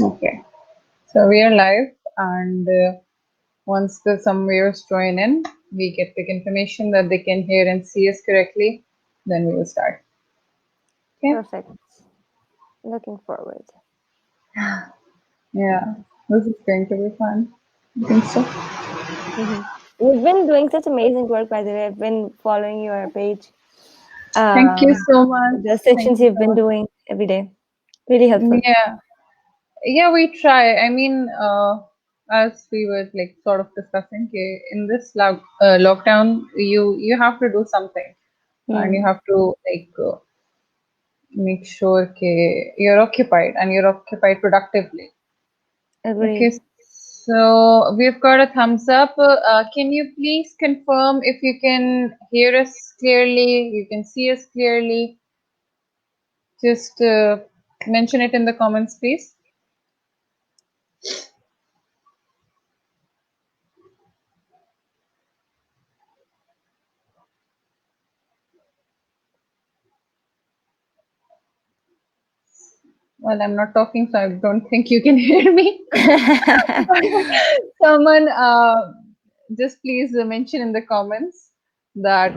Okay. So we are live, and once some viewers join in, we get the confirmation that they can hear and see us correctly. Then we will start. Okay. Perfect. Looking forward. Yeah. This is going to be fun. I think so. You've been doing such amazing work, by the way. I've been following your page. Thank you Um, so much. the Thank sections you you've so been much. doing every day. Really helpful. Yeah. Yeah, we try. I mean, as we were like sort of discussing, in this lockdown, you have to do something, and you Hmm. have to make sure you're occupied and you're occupied productively. Okay, Agree. so we've got a thumbs up. Can you please confirm if you can hear us clearly, you can see us clearly? Just mention it in the comments, please. Well, I'm not talking, so I don't think you can hear me. Someone just please mention in the comments that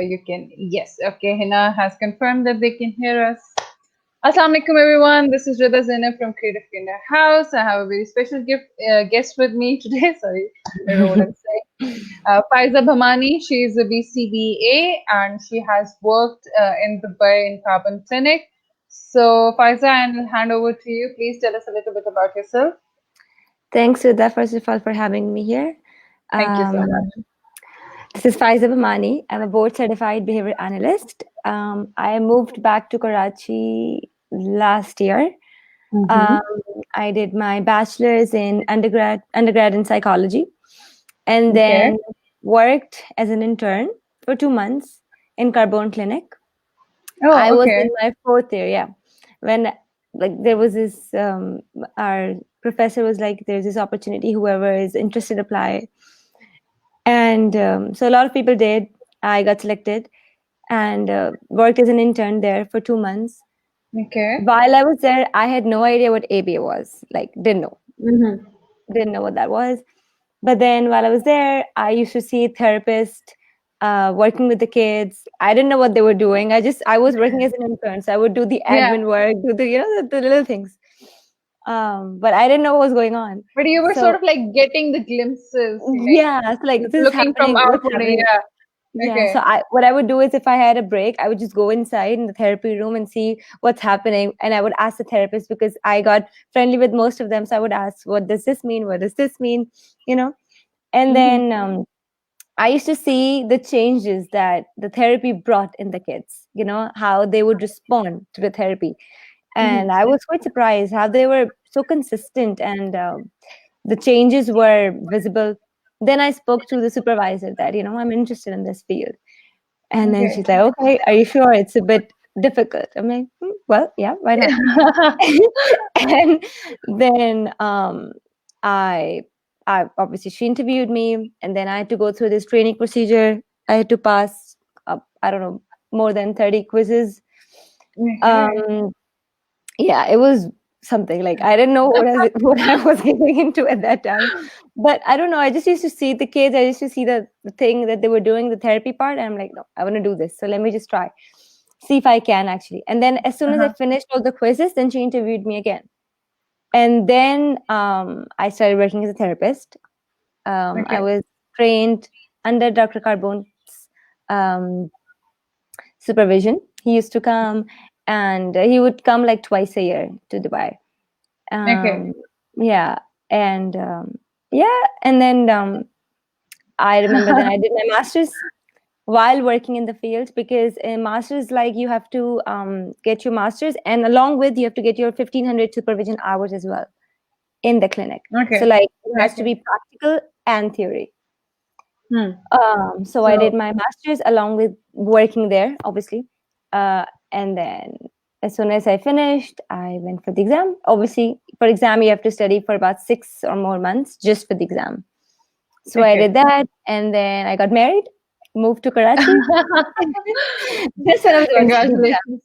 you can. Yes, okay. Hina has confirmed that they can hear us. Assalamu alaikum everyone. This is Rida Zainab from Creative Kenya House. I have a very special guest with me today. Sorry, I don't know what I'm saying. Faiza Bhamani. She is a BCBA and she has worked in Dubai in Carbone Clinic. So Faiza, I'll hand over to you. Please tell us a little bit about yourself. Thanks, Sudha, first of all, for having me here. Thank you so Um, much. this is Faiza Bhamani. I'm a board certified behavior analyst. I moved back to Karachi last year. Um, Mm-hmm. I did my bachelor's in undergrad in psychology, and Okay. then worked as an intern for 2 months in Carbone Clinic. I Oh, was okay. in my fourth year, yeah. When like there was this our professor was like, there's this opportunity, whoever is interested apply. And so a lot of people did. I got selected and worked as an intern there for 2 months. Okay. While I was there, I had no idea what ABA was. Like, Mm-hmm. didn't know what that was. But then while I was there, I used to see therapists working with the kids. I didn't know what they were doing. I was working as an intern, so I would do the Yeah. admin work, do the the little things. But I didn't know what was going on. But you were sort So of like getting the glimpses, yeah, it's like this is looking from happening. What's outside. happening? Yeah. Yeah. So Okay. what I would do is if I had a break, I would just go inside in the therapy room and see what's happening. And I would ask the therapist because I got friendly with most of them. So I would ask, what does this mean? What does this mean? You know? And Mm-hmm. then I used to see the changes that the therapy brought in the kids, how they would respond to the therapy. And Mm-hmm. I was quite surprised how they were so consistent and the changes were visible. Then I spoke to the supervisor that, I'm interested in this field. And then Okay. she's like, okay, are you sure? It's a bit difficult. I'm like, well, yeah, why not? And then I, I obviously she interviewed me, and then I had to go through this training procedure. I had to pass, I don't know, more than 30 quizzes. Okay. Um, yeah, it was something like I didn't know what I was getting into at that time. But I don't know. I just used to see the kids. I used to see the thing that they were doing, the therapy part, and I'm like, no, I want to do this. So let me just try, see if I can actually. And then as soon as I Uh-huh. finished all the quizzes, then she interviewed me again. And then I started working as a therapist. I Okay. was trained under Dr. Carbone's um, supervision. He used to come, and he would come like twice a year to Dubai. Okay. Um, yeah, and yeah, and then I remember then I did my master's while working in the field, because a master's, like, you have to get your master's, and along with you have to get your 1,500 supervision hours as well in the clinic. So Okay. like it has to Okay. be practical and theory. Hmm. So I did So, my master's along with working there, obviously. And then as soon as I finished, I went for the exam. Obviously, for exam, you have to study for about 6 or more months just for the exam. So I did okay. that, and then I got married, moved to Karachi. Just when I was about to sit the exam. Congratulations.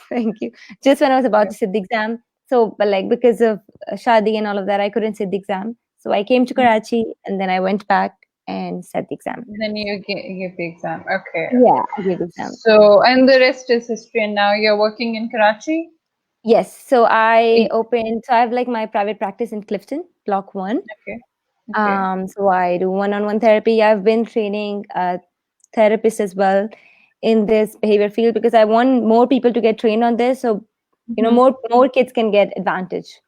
Thank you. Just when I was about Okay. to sit the exam, So, but like because of shadi and all of that, I couldn't sit the exam. So I came to Karachi and then I went back and sat the exam. Then you give the exam. Okay. Yeah, I gave the exam. So, and the rest is history. And now you're working in Karachi? Yes. So I Eh, opened. So I have like my private practice in Clifton, Block One. Okay. Okay. So I do one-on-one therapy. I've been training therapists as well in this behavior field because I want more people to get trained on this. So, Hmm. more kids can get advantage.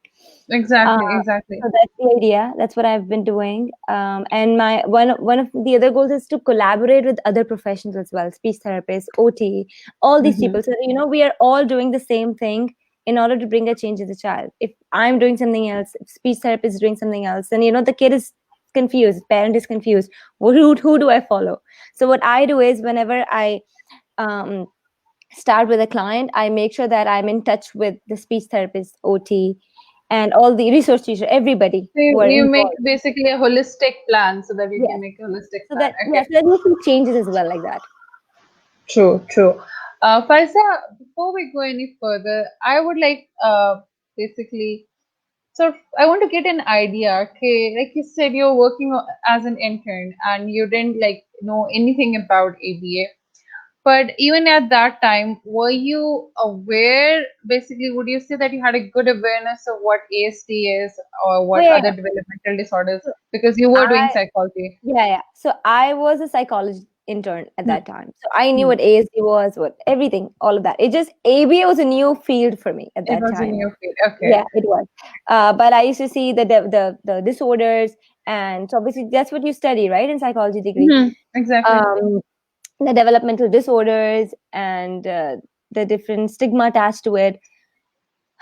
Uh, Exactly. Exactly. so that's the idea. That's what I've been doing. And my one of the other goals is to collaborate with other professions as well, speech therapists, OT, all these Hmm. people. So we are all doing the same thing in order to bring a change in the child. If I'm doing something else, if speech therapist is doing something else, then the kid is confused, parent is confused. Who do I follow? So what I do is whenever I um, start with a client, I make sure that I'm in touch with the speech therapist, OT, and all the resource teacher, everybody So who you, are you make involved. basically a holistic plan so that you can Yes. make a holistic So plan. that Okay. yes, that you see changes as well like that. True, true. Faiza, before we go any further, I would like basically, so I want to get an idea. Okay, like you said, you're working as an intern and you didn't like know anything about ABA. But even at that time, were you aware? Basically, would you say that you had a good awareness of what ASD is or Oh what yeah, other yeah. developmental disorders? So Because you were doing I psychology. Yeah, yeah. So I was a psychology intern at Hmm. that time. So I knew Hmm. what ASD was, what everything, all of that. It just ABA was a new field for me at It that was in time. your field. Yeah, Okay. it was. But I used to see the disorders, and so obviously that's what you study, right, in psychology degree. Hmm. Exactly. Um, the developmental disorders and the different stigma attached to it,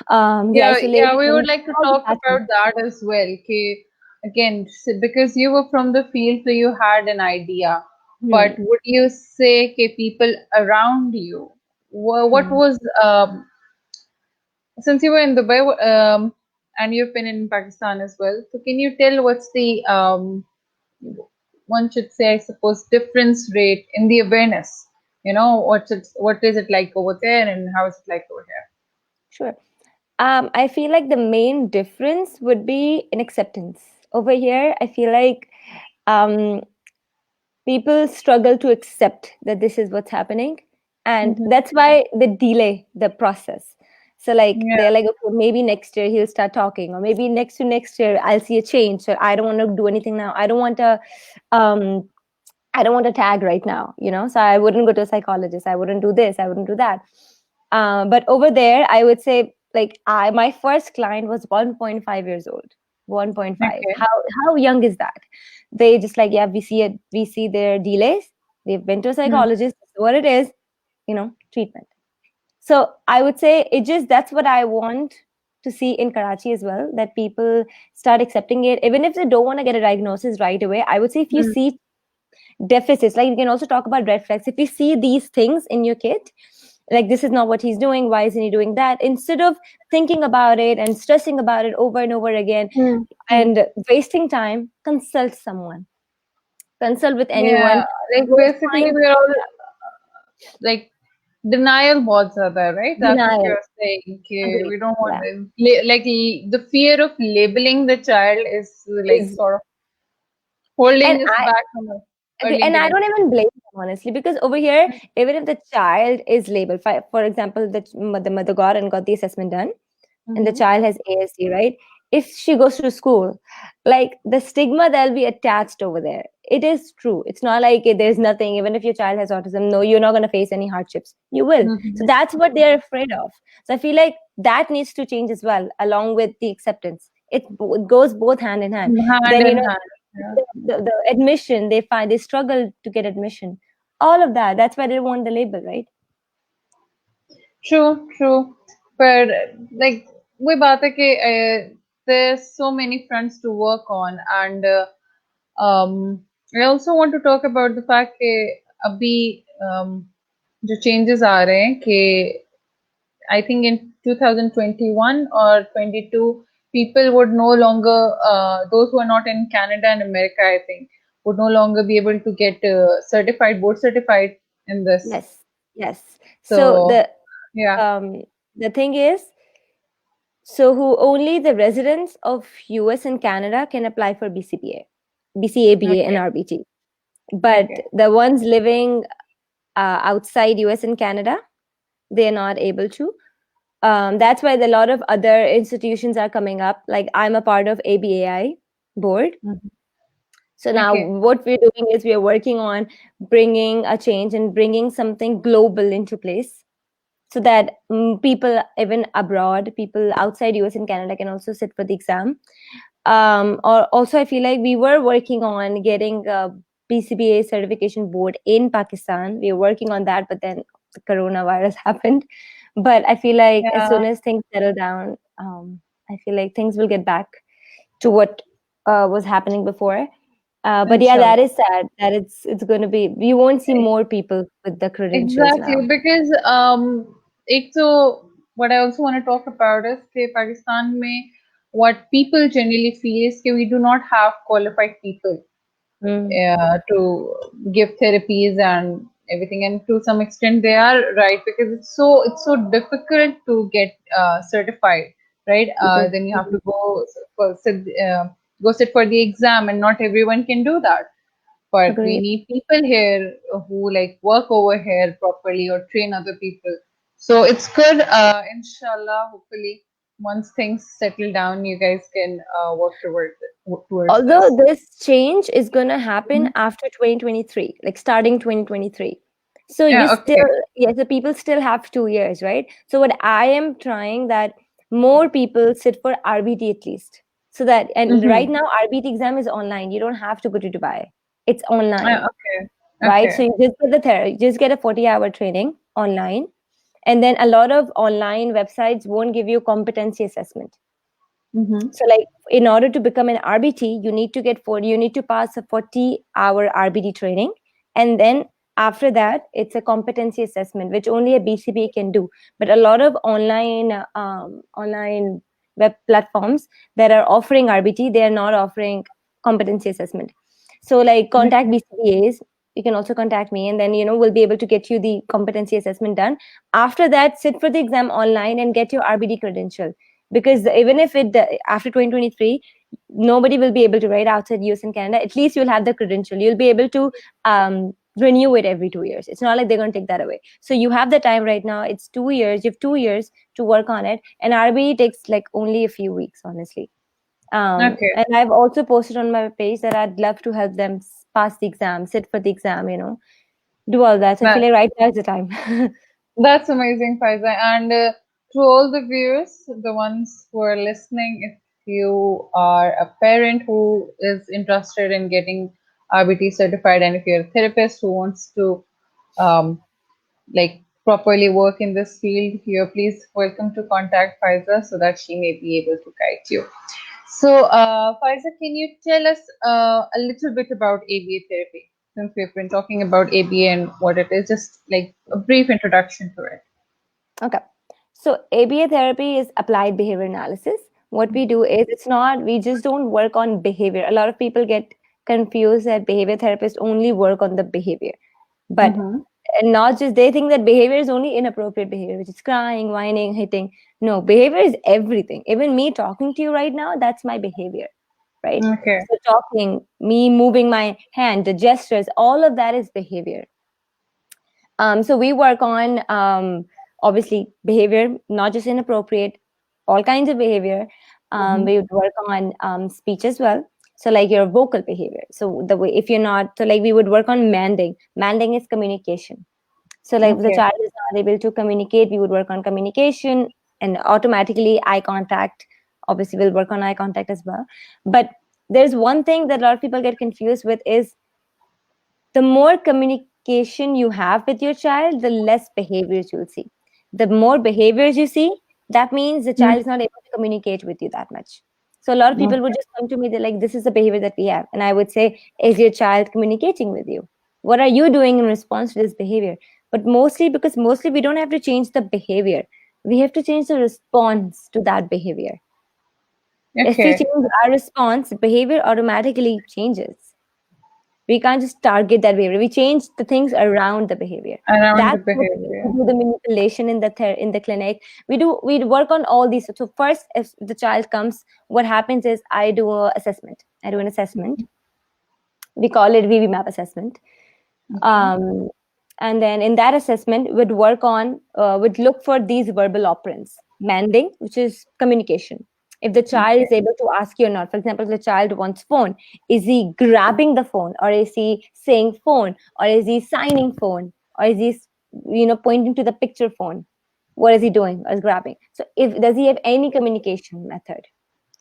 the Yeah, yeah, we would isolation, like to all the talk patterns. about that as well. Okay, again, because you were from the field, so you had an idea. Hmm. But would you say, okay, people around you, what Hmm. was since you were in Dubai, and you've been in Pakistan as well. So can you tell what's the one should say, I suppose, difference rate in the awareness? What is it like over there, and how is it like over here? Sure. I feel like the main difference would be in acceptance. Over here, I feel like um, people struggle to accept that this is what's happening, and Hmm. that's why they delay the process. So, like, Yeah. they're like, okay, maybe next year he'll start talking, or maybe next to next year I'll see a change. So, I don't want to do anything now. Um, I don't want a tag right now. So I wouldn't go to a psychologist. I wouldn't do this. I wouldn't do that. But over there, I would say like my first client was 1.5 years old. 1.5. Okay. How young is that? They just like, yeah, we see their delays. They've been to a Hmm. psychologist. This is what it is, treatment. So I would say that's what I want to see in Karachi as well, that people start accepting it, even if they don't want to get a diagnosis right away. I would say if you Hmm. see deficits, like you can also talk about red flags. If you see these things in your kid, like this is not what he's doing, why isn't he doing that, instead of thinking about it and stressing about it over and over again Hmm. Hmm. and wasting time, consult someone, consult with Yeah, anyone like who is basically trying we're all like denial boards are there, right? That's what denial. you're saying. Okay, Agree. we don't want Yeah. them. The fear of labeling the child is like Is sort of and holding us I back from Agree. early And I don't intervention. even blame them, honestly, because over here, even if the child is labeled, for example, the mother got the assessment done, and the Mm-hmm. child has ASD, right? If she goes to school, like the stigma that'll be attached over there, it is true. It's not like there's nothing. Even if your child has autism, no, you're not going to face any hardships. You will. So Mm-hmm. that's what they're afraid of. So I feel like that needs to change as well, along with the acceptance. It goes both hand in hand. Hand Then in hand. Yeah. the admission, they struggle to get admission. All of that. That's why they want the label, right? True, true. But like we बात है कि there's so many fronts to work on, and I also want to talk about the fact कि अभी जो changes आ रहे हैं कि I think in 2021 or 22, people would no longer, those who are not in Canada and America, I think, would no longer be able to get board certified in this. Yes. Yes. So So, yeah. um the thing is, So who only the residents of US and Canada can apply for BCBA, BCABA and Okay. RBT. But Okay. the ones living outside US and Canada, they are not able to. That's why a lot of other institutions are coming up. Like I'm a part of ABAI board. Mhm. So now Okay. what we're doing is we are working on bringing a change and bringing something global into place so that people even abroad, people outside US and Canada can also sit for the exam. Or also I feel like we were working on getting a BCBA certification board in Pakistan. We were working on that, but then the coronavirus happened. But I feel like as Yeah. soon as things settle down, I feel like things will get back to what was happening before. But yeah, that Inshallah. is sad that it's going to be, you won't see more people with the credentials Exactly, now. because एक तो what I also want to talk about is कि Pakistan में what people generally feel is कि we do not have qualified people Mm, to give therapies and everything, and to some extent they are right because it's so difficult to get certified, right? people. Then you have to go sit for the exam, and not everyone can do that, but we Agreed. need people here who like work over here properly or train other people. So it's good. Inshallah, hopefully, once things settle down, you guys can work towards Although this. this change is going to happen Mhm. after 2023, like starting 2023. So you Yeah. still, Okay. yeah, the people still have 2 years, right? So what I am trying that more people sit for RBT at least. So that, and right Mm-hmm. now RBT exam is online. You don't have to go to Dubai. It's online, Okay. right? So Okay. you just get the therapy, just get a 40-hour training online. And then a lot of online websites won't give you competency assessment. Mm-hmm. So, like, in order to become an RBT, you need to you need to pass a 40-hour RBT training, and then after that, it's a competency assessment, which only a BCBA can do. But a lot of online web platforms that are offering RBT, they are not offering competency assessment. So, like, contact Okay. BCBAs. You can also contact me, and then we'll be able to get you the competency assessment done. After that, sit for the exam online and get your RBT credential, because even if it after 2023 nobody will be able to write outside US and Canada, at least you'll have the credential. You'll be able to renew it every 2 years. It's not like they're going to take that away. So you have the time right now. It's 2 years. You have 2 years to work on it, and RBE takes like only a few weeks, honestly. Okay. And I've also posted on my page that I'd love to help them pass the exam, sit for the exam, do all that. So I feel That like right now is the time. that's amazing, Faiza. And to all the viewers, the ones who are listening, if you are a parent who is interested in getting RBT certified, and if you're a therapist who wants to um, like properly work in this field, you're please welcome to contact Faiza so that she may be able to guide you. So, Faiza, can you tell us a little bit about ABA therapy? Since we've been talking about ABA and what it is, just like a brief introduction to it. Okay. So ABA therapy is applied behavior analysis. What we do is, it's not, we just don't work on behavior. A lot of people get confused that behavior therapists only work on the behavior. But Mm-hmm. and not just, they think that behavior is only inappropriate behavior, which is crying, whining, hitting. No, behavior is everything. Even me talking to you right now, that's my behavior, right? Okay. So talking, me moving my hand, the gestures, all of that is behavior. So we work on obviously behavior, not just inappropriate, all kinds of behavior. Mm-hmm. We would work on speech as well. So like your vocal behavior. So the way, if you're not, so like we would work on manding. Manding is communication. So like if the Okay. child is not able to communicate, we would work on communication, and automatically eye contact. Obviously, we'll work on eye contact as well. But there's one thing that a lot of people get confused with is, the more communication you have with your child, the less behaviors you'll see. The more behaviors you see, that means the child is not able to communicate with you that much. So a lot of people would Okay. just come to me, they're like, this is the behavior that we have. And I would say, is your child communicating with you? What are you doing in response to this behavior? But mostly, because mostly we don't have to change the behavior. We have to change the response to that behavior. If we Okay. change our response, behavior automatically changes. We can't just target that behavior. We change the things around the behavior. Around the That's what we behavior. do the manipulation in the in the clinic. We work on all these. So first, if the child comes, what happens is I do a assessment. I do an assessment. We call it VV map assessment. Okay. um, and then in that assessment would work on would look for these verbal operands. Manding, which is communication. If the child Okay. is able to ask you or not, for example, if the child wants phone, is he grabbing the phone, or is he saying phone, or is he signing phone, or is he pointing to the picture phone? What is he doing or is grabbing? So if does he have any communication method,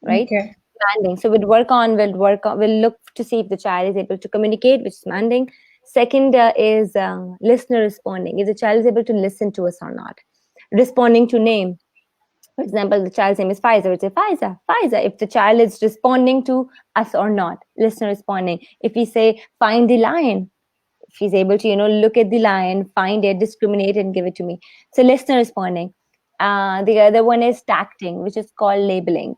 right? Okay. Manding. So we'll look to see if the child is able to communicate, which is manding. Second is listener responding. If the child is able to listen to us or not. Responding to name. For example, the child's name is Faiza. We'd say Faiza, Faiza. If the child is responding to us or not. Listener responding. If we say find the lion, if he's able to look at the lion, find it, discriminate, and give it to me. So listener responding. The other one is tacting, which is called labeling.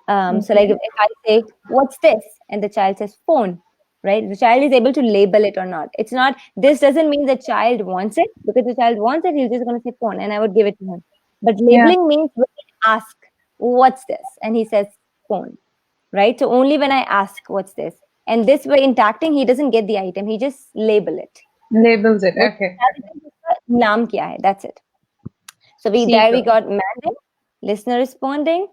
So like Okay. if I say what's this, and the child says phone, right? The child is able to label it or not. It's not, this doesn't mean the child wants it, because the child wants it, he's just going to say phone and I would give it to him. But Yeah. labeling means when I ask what's this, and he says phone, right? So only when I ask what's this. And this way in tacting, he doesn't get the item, he just label it. Labels it. What Okay. Okay. naam kya hai? That's it. So we Seeker. got manding, listener responding,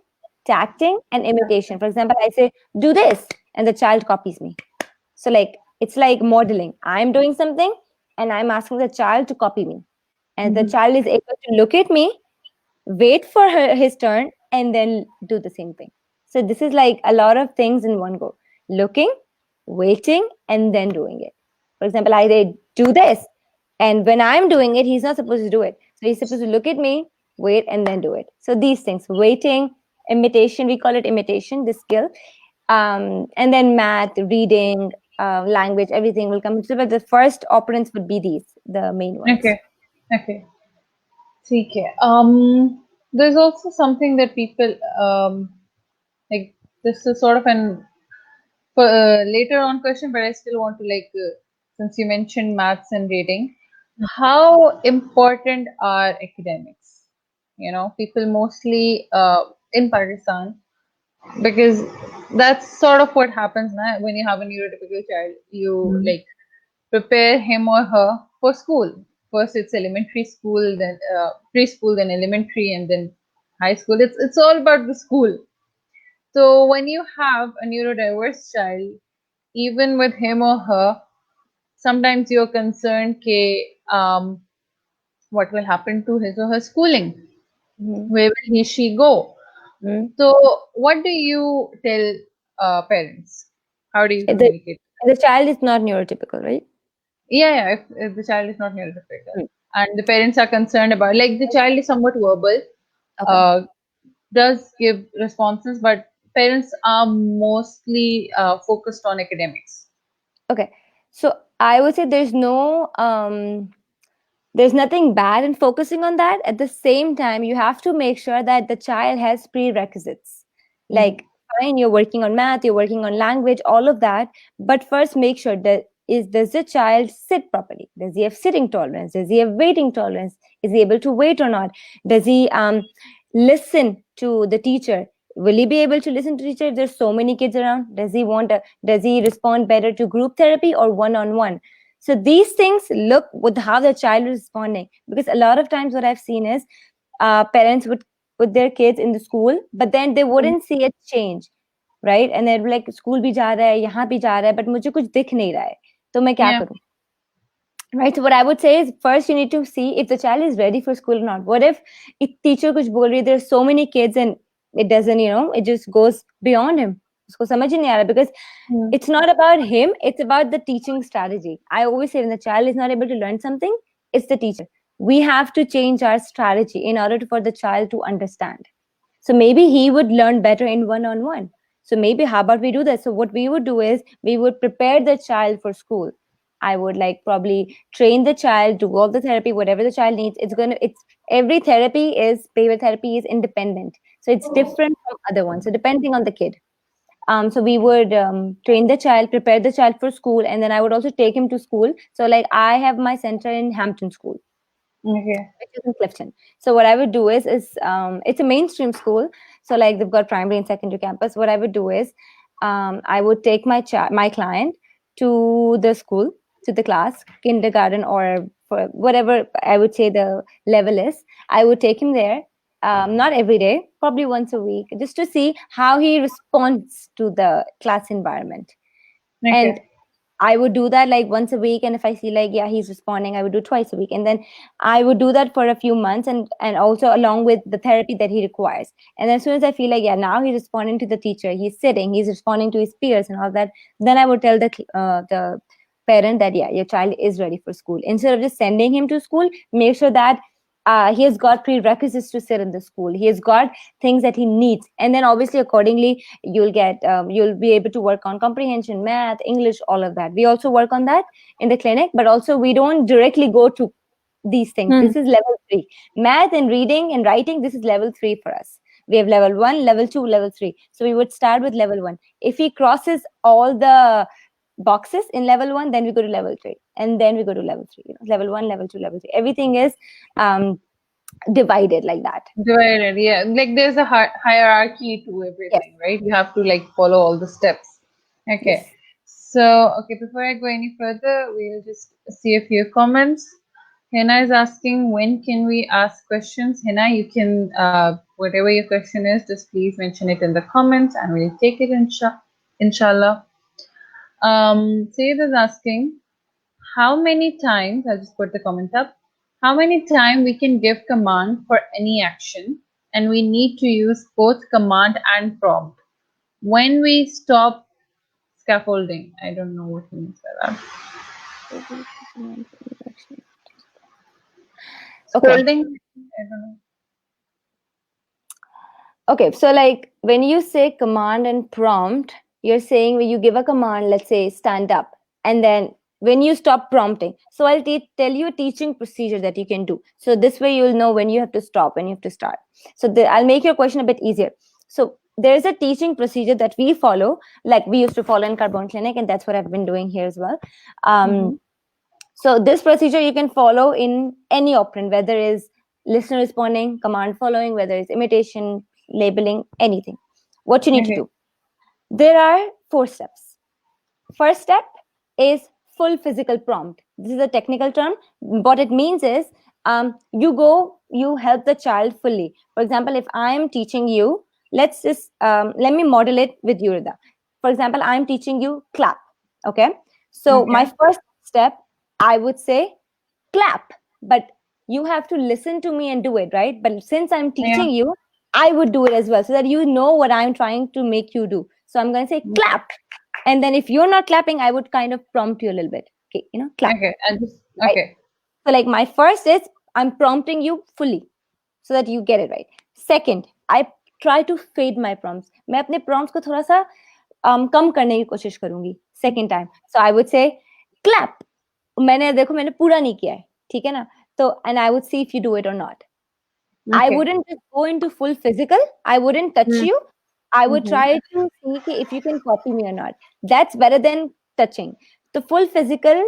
tacting, and imitation. For example, I say, do this, and the child copies me. So like it's like modeling. I'm doing something and I'm asking the child to copy me. And the Mhm. child is able to look at me, wait for his turn, and then do the same thing. So this is like a lot of things in one go. Looking, waiting, and then doing it. For example, I say, do this. And when I'm doing it, he's not supposed to do it. So he's supposed to look at me, wait, and then do it. So these things, waiting, imitation, we call it imitation, the skill. And then math, reading, language, everything will come into it. But the first operants would be these, the main ones. Okay. Okay. Okay. There's also something that people like. This is sort of an later on question, but I still want to since you mentioned maths and reading, how important are academics? People mostly in Pakistan, because that's sort of what happens now when you have a neurotypical child. You Mm. like prepare him or her for school. First, it's elementary school, then preschool, then elementary, and then high school. It's all about the school. So when you have a neurodiverse child, even with him or her, sometimes you're concerned what will happen to his or her schooling? Mhm. Where will he she go? Mhm. So what do you tell parents? How do you The, communicate? the child is not neurotypical, right? Yeah, if the child is not neurotypical Mm. and the parents are concerned about, like, the child is somewhat verbal, Okay. uh, does give responses, but parents are mostly focused on academics. Okay. So I would say there's nothing bad in focusing on that. At the same time, you have to make sure that the child has prerequisites. Mhm. Like, fine, you're working on math, you're working on language, all of that. But first, make sure that does the child sit properly? Does he have sitting tolerance? Does he have waiting tolerance? Is he able to wait or not? Does he listen to the teacher? Will he be able to listen to teacher if there's so many kids around? Does he respond better to group therapy or one-on-one? So these things look with how the child is responding, because a lot of times what I've seen is parents would put their kids in the school, but then they wouldn't see a change, right? And they'd be like, school bhi ja raha hai, yahan bhi ja raha hai, but mujhe kuch dikh nahi raha hai. तो मैं क्या Yeah. करूं? Right. So what I would say is first you need to see if the child is ready for school or not. What if teacher kuch bol rahi, there's so many kids and it doesn't, it just goes beyond him. Usko samajh hi nahi aa raha, because Mm. it's not about him, it's about the teaching strategy. I always say when the child is not able to learn something, it's the teacher. We have to change our strategy in order for the child to understand. So maybe he would learn better in one-on-one. So maybe how about we do that? So what we would do is we would prepare the child for school. I would like probably train the child, do all the therapy, whatever the child needs. It's every therapy is behavior therapy is independent. So it's different from other ones. So depending on the kid. So we would train the child, prepare the child for school, and then I would also take him to school. So like I have my center in Hampton School, Okay. which is in Clifton. So what I would do is it's a mainstream school. So like they've got primary and secondary campus. What I would do is I would take my client to the school, to the class, kindergarten or for whatever I would say the level is. I would take him there. Not every day, probably once a week, just to see how he responds to the class environment. And Okay. I would do that like once a week, and if I see like yeah he's responding, I would do twice a week, and then I would do that for a few months, and also along with the therapy that he requires. And as soon as I feel like yeah now he's responding to the teacher, he's sitting, he's responding to his peers and all that, then I would tell the parent that yeah your child is ready for school. Instead of just sending him to school, make sure that he has got prerequisites to sit in the school. He has got things that he needs, and then obviously accordingly you'll be able to work on comprehension, math, English, all of that. We also work on that in the clinic, but also we don't directly go to these things. Hmm. This is level 3. Math and reading and writing, this is level 3 for us. We have level 1, level 2, level 3. So we would start with level 1. If he crosses all the boxes in level 1, then we go to level 3, and then we go to level 3. Level 1, level 2, level 3, everything is um divided like that. Divided, yeah. Like there's a hierarchy to Yes. everything, right? You have to like follow all the steps. Okay. Yes. So, okay, before I go any further, we'll just see a few comments. Hena is asking, when can we ask questions? Hena, you can, whatever your question is, just please mention it in the comments and we'll take it inshallah. Sayed is asking, how many times, I'll just put the comment up, how many times we can give command for any action and we need to use both command and prompt. When we stop scaffolding, I don't know what he means by that. Okay. Scolding, I don't know. Okay, so like when you say command and prompt, you're saying when you give a command, let's say stand up, and then when you stop prompting. So I'll tell you a teaching procedure that you can do. So this way you'll know when you have to stop, when you have to start. So I'll make your question a bit easier. So there is a teaching procedure that we follow, like we used to follow in Carbone Clinic, and that's what I've been doing here as well. Mm-hmm. So this procedure you can follow in any operand, whether it's listener responding, command following, whether it's imitation, labeling, anything. What you need to Okay. do. There are 4 steps. First step is full physical prompt. This is a technical term. What it means is you help the child fully. For example, if I am teaching you, let me model it with you, Rida. For example, I am teaching you clap. Okay. So my Okay. first step, I would say clap, but you have to listen to me and do it, right? But since I'm Yeah. teaching you, I would do it as well so that you know what I'm trying to make you do. So I'm going to say Okay. clap. And then if you're not clapping, I would kind of prompt you a little bit. Okay, clap. Okay. I just Right. okay. So like my first is I'm prompting you fully so that you get it right. Second, I try to fade my prompts. मैं अपने prompts को थोड़ा सा कम करने की कोशिश करूंगी. Second time. So I would say clap. मैंने पूरा नहीं किया है. ठीक है ना? So and I would see if you do it or not. I Okay. wouldn't just go into full physical. I wouldn't touch you. I would Mm-hmm. try to see if you can copy me or not. That's better than touching. The full physical,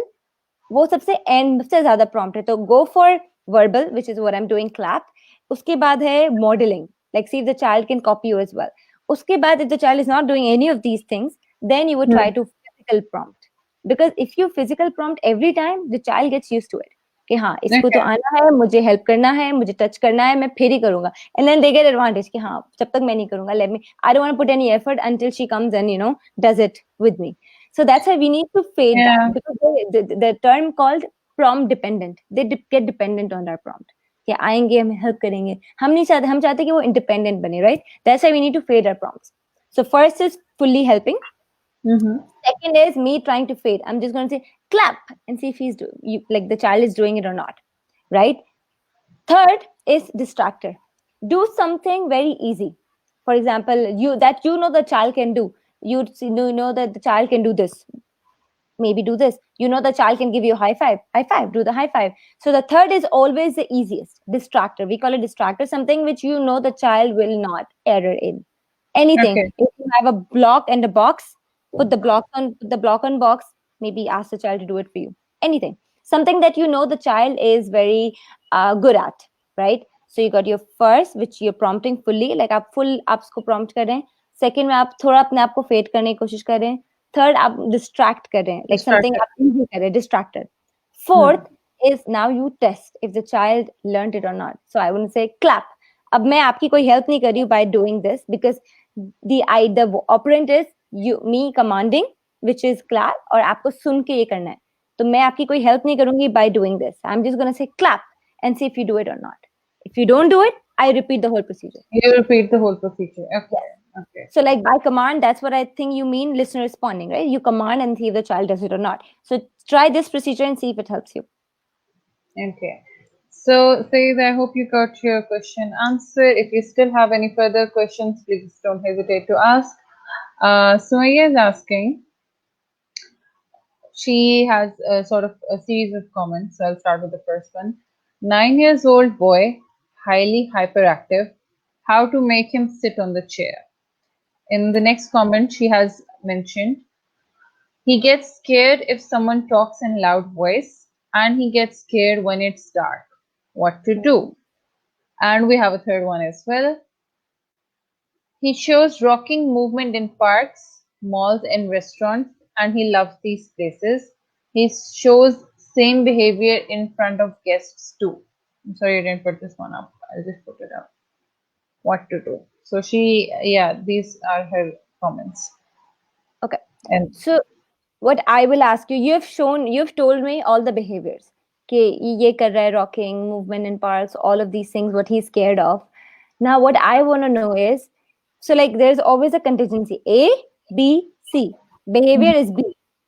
वो सबसे end सबसे ज़्यादा prompt है. तो go for verbal, which is what I'm doing, clap. उसके बाद है modeling. Like see if the child can copy you as well. उसके बाद if the child is not doing any of these things, then you would try to physical prompt. Because if you physical prompt every time, the child gets used to it. कि हाँ इसको तो Okay. आना है, मुझे help करना है, मुझे टच करना है, मैं फिर ही करूंगा. And then they get advantage कि हाँ जब तक मैं नहीं करूंगा, I don't want to put any effort until she comes and does it with me. So that's why we need to fade that, Yeah. because the term called prompt dependent, they get dependent on our prompt. कि आएंगे हमें help करेंगे, हम चाहते कि वो independent बने, right? That's why we need to fade our prompts. So first is fully helping. Mm-hmm. Second is me trying to fade. I'm just going to say clap and see if like the child is doing it or not, right? Third is distractor. Do something very easy. For example, the child can do. You know that the child can do this. Maybe do this. The child can give you a high five. High five. Do the high five. So the third is always the easiest. Distractor. We call it distractor. Something which the child will not error in. Anything. Okay. If you have a block and a box, put the block on box. Maybe ask the child to do it for you. Anything, something that you know the child is very good at, right? So you got your first, which you're prompting fully, like आप full आप उसको prompt कर रहे हैं. Second में आप थोड़ा अपने आप को fade करने की कोशिश कर रहे हैं. Third आप distract कर रहे हैं, like something Distracted. आप easy कर रहे हैं, distracted. Hmm. Fourth is now you test if the child learned it or not. So I wouldn't say clap. अब मैं आपकी कोई help नहीं कर रही हूँ by doing this, because the operant is you me commanding, which is clap, और आपको सुन के ये करना है. तो मैं आपकी कोई help नहीं करूंगी by doing this. I'm just gonna say clap and see if you do it or not. If you don't do it, I repeat the whole procedure. You repeat the whole procedure. Yes. Okay. Okay. So like by command, that's what I think you mean, listener responding, right? You command and see if the child does it or not. So try this procedure and see if it helps you. Okay. So, Saeed, I hope you got your question answered. If you still have any further questions, please don't hesitate to ask. Sumaya is asking, she has a sort of a series of comments. So I'll start with the first one. 9 years old boy, highly hyperactive. How to make him sit on the chair? In the next comment, she has mentioned he gets scared if someone talks in loud voice, and he gets scared when it's dark. What to do? And we have a third one as well. He shows rocking movement in parks, malls, and restaurants, and he loves these places. He shows same behavior in front of guests too. I'm sorry I didn't put this one up. I'll just put it up. What to do? So yeah, these are her comments. Okay. And So what I will ask you, you've told me all the behaviors. Okay, ye kar raha hai, rocking, movement in parks, all of these things, what he's scared of. Now, what I want to know is, so like there's always a contingency. A, B, C. Behavior is B.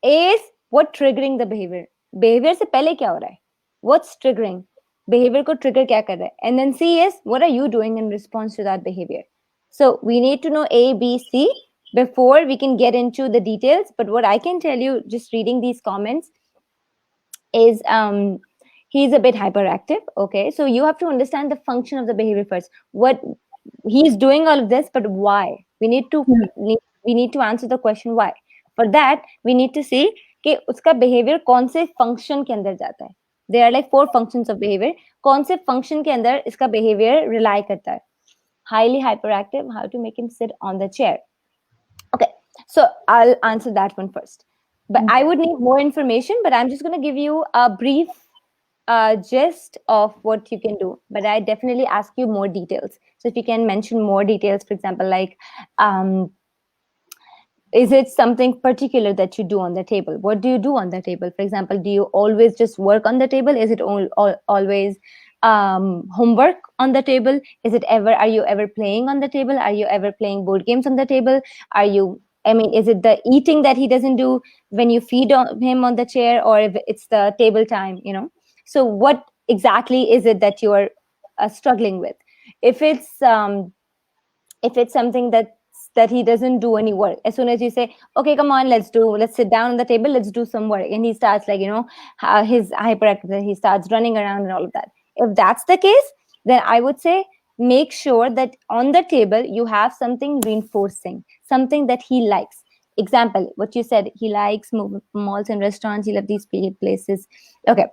A is what triggering the behavior. Behavior से पहले क्या हो रहा है? What's triggering? Behavior को trigger क्या कर रहा है? And then C is what are you doing in response to that behavior? So we need to know A, B, C before we can get into the details. But what I can tell you, just reading these comments, is he's a bit hyperactive. Okay, so you have to understand the function of the behavior first. What he's doing all of this, but why? We need to answer the question why. For that, we need to see कि उसका behavior कौन से function के अंदर जाता है. There are like 4 functions of behavior. कौन से function के अंदर इसका behavior rely करता है? Highly hyperactive, how to make him sit on the chair. Okay, so I'll answer that one first. But I would need more information, but I'm just going to give you a brief gist of what you can do. But I definitely ask you more details. So if you can mention more details, for example, like, is it something particular that you do on the table? What do you do on the table? For example, do you always just work on the table? Is it always homework on the table? Are you ever playing on the table? Are you ever playing board games on the table? Is it the eating that he doesn't do when you feed him on the chair, or if it's the table time, So what exactly is it that you are struggling with? If it's something that he doesn't do any work, as soon as you say, okay, come on, let's sit down on the table, let's do some work, and he starts his hyperactive, he starts running around and all of that. If that's the case, then I would say make sure that on the table you have something reinforcing, something that he likes. Example, what you said, he likes malls and restaurants, he loves these places. Okay,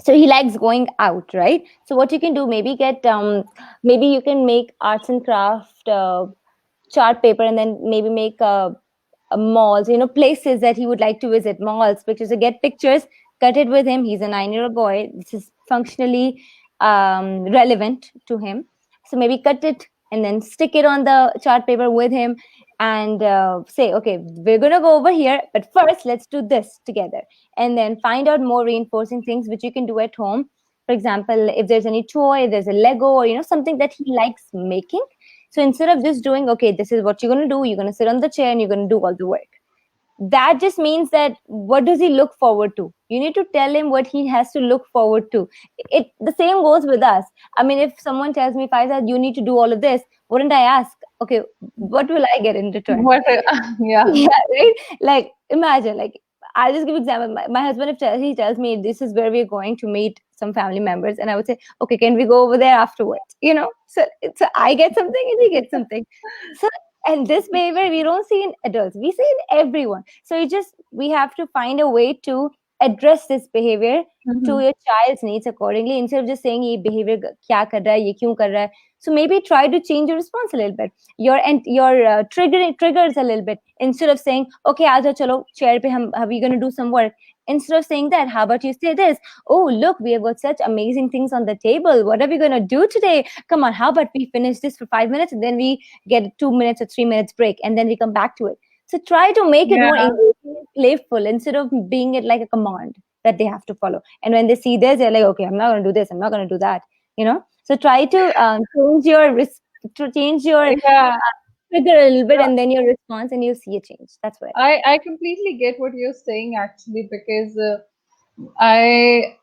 so he likes going out, right? So what you can do, maybe you can make arts and craft chart paper, and then maybe make malls, places that he would like to visit, malls, pictures. So get pictures, cut it with him. He's a 9-year-old boy. This is functionally relevant to him. So maybe cut it and then stick it on the chart paper with him, and say, okay, we're going to go over here, but first let's do this together. And then find out more reinforcing things which you can do at home. For example, if there's any toy, if there's a Lego, or something that he likes making. So instead of just doing, okay, this is what you're going to do, you're going to sit on the chair and you're going to do all the work. That just means that what does he look forward to? You need to tell him what he has to look forward to. The same goes with us. I mean, if someone tells me, Faiza, you need to do all of this, wouldn't I ask, okay, what will I get in return? Yeah. Yeah, right? Like, imagine, like, I'll just give example. My husband, if he tells me this is where we're going to meet some family members, and I would say, okay, can we go over there afterwards? So I get something and he gets something. So And this behavior we don't see in adults, we see in everyone. So we have to find a way to address this behavior to Mhm. your child's needs accordingly, instead of just saying ye behavior kya kar raha hai, ye kyun kar raha hai. So maybe try to change your response a little bit, your triggers a little bit. Instead of saying, okay, aaja chalo chair pe hum are we going to do some work, instead of saying that, how about you say this? Oh, look, we have got such amazing things on the table, what are we going to do today? Come on, how about we finish this for 5 minutes and then we get 2 minutes or 3 minutes break and then we come back to it. So try to make it more Yeah, engaging and playful, instead of being it like a command that they have to follow. And when they see this, they're like, okay, I'm not going to do this, I'm not going to do that. So try to change your yeah. trigger a little bit, No, and then your response, and you see a change. That's what. I completely get what you're saying actually, because I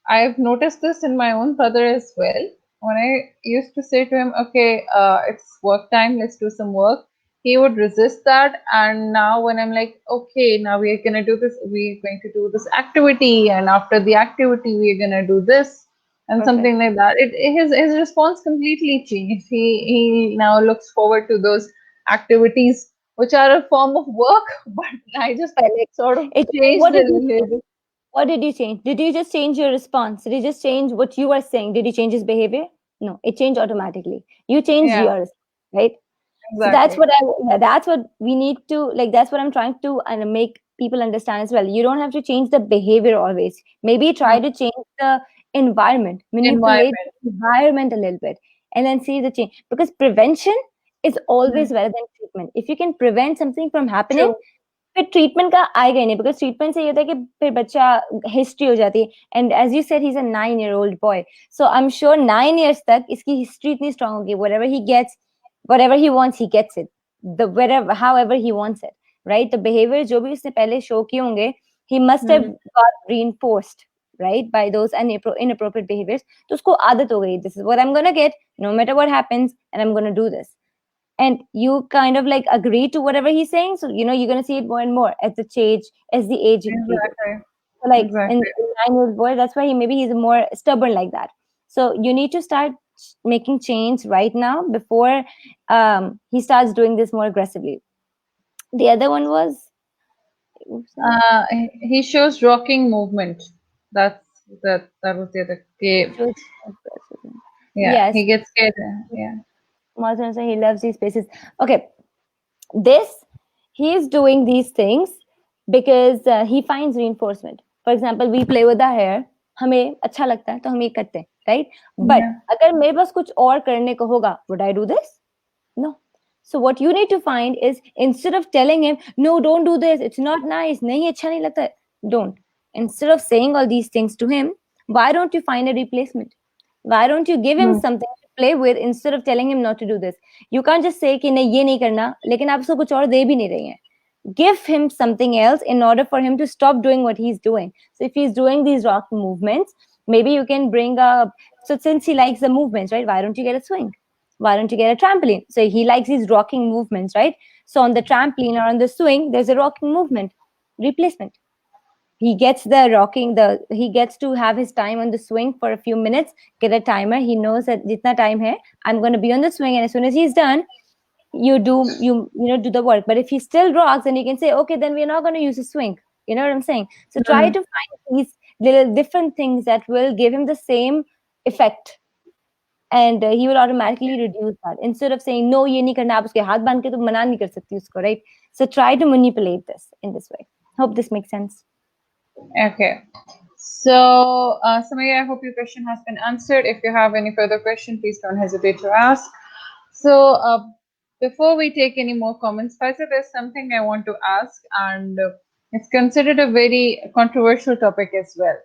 I've noticed this in my own brother as well. When I used to say to him, "Okay, it's work time. Let's do some work," he would resist that. And now when I'm like, "Okay, now we're gonna do this. We're going to do this activity, and after the activity, we're gonna do this." And Perfect. something like that. His response completely changed. He now looks forward to those activities, which are a form of work, but I just Like, sort of what changed did you change? the What did you change? Did you just change your response? Did you just change what you were saying? Did you change his behavior? No, it changed automatically. You changed yeah, yours, right? So that's exactly. what yeah, that's what we need to, like, that's what I'm trying to make people understand as well. You don't have to change the behavior always. Maybe Hmm. try to change the environment, manipulate Environment. the environment a little bit, and then see the change. Because prevention is Hmm. always better than treatment. If you can prevent something from happening, True. फिर treatment का आएगा ही नहीं, because treatment से ये होता है कि फिर बच्चा हिस्ट्री हो जाती है. And as you said he is a 9 year old boy, so I am sure 9 years तक इसकी हिस्ट्री इतनी स्ट्रांग होगी, whatever he wants he gets it, the wherever however he wants it, right? The behavior जो भी उसने पहले show किए होंगे, he must have Hmm. got reinforced, right, by those inappropriate behaviors. तो उसको आदत हो गई, this is what I'm gonna get no matter what happens, and I'm gonna do this. And you kind of like agree to whatever he's saying, so you're going to see it more and more as the age increases. Exactly. So like in Exactly. 9 years boy, that's why maybe he's more stubborn like that. So you need to start making change right now before he starts doing this more aggressively. The other one was, oops, sorry. He shows rocking movement. That's that was the other He game. shows aggressiveness. Yeah, Yes, he gets scared. Yeah. Martin said he loves these spaces. Okay, this he's doing these things because he finds reinforcement. For example, we play with the hair, हमें अच्छा लगता है तो हम ये करते हैं, right? But Yeah. अगर मेरे पास कुछ और करने को होगा, would I do this? No. So what you need to find is, instead of telling him, no, don't do this, it's not nice, nahi acha nahi lagta, don't. Instead of saying all these things to him, why don't you find a replacement? Why don't you give him Hmm. something to play with instead of telling him not to do this? You can't just say कि नहीं ये नहीं करना, लेकिन आप उसको कुछ और दे भी नहीं रही हैं. Give him something else in order for him to stop doing what he's doing. So if he's doing these rock movements, maybe you can bring up. So since he likes the movements, right? Why don't you get a swing? Why don't you get a trampoline? So he likes these rocking movements, right? So on the trampoline or on the swing, there's a rocking movement replacement. He gets to have his time on the swing for a few minutes, get a timer. He knows that jitna time hai, I'm going to be on the swing, and as soon as he's done, do the work. But if he still rocks, then you can say, okay, then we're not going to use a swing. You know what I'm saying? So try Hmm. to find these little different things that will give him the same effect, and he will automatically reduce that. Instead of saying no, ye nahi karna, aap uske haath band ke to mana nahi kar sakti usko, right? So try to manipulate this in this way. Hope this makes sense. Okay. So, Samaya, I hope your question has been answered. If you have any further question, please don't hesitate to ask. So, before we take any more comments, Faiza, there's something I want to ask, and it's considered a very controversial topic as well.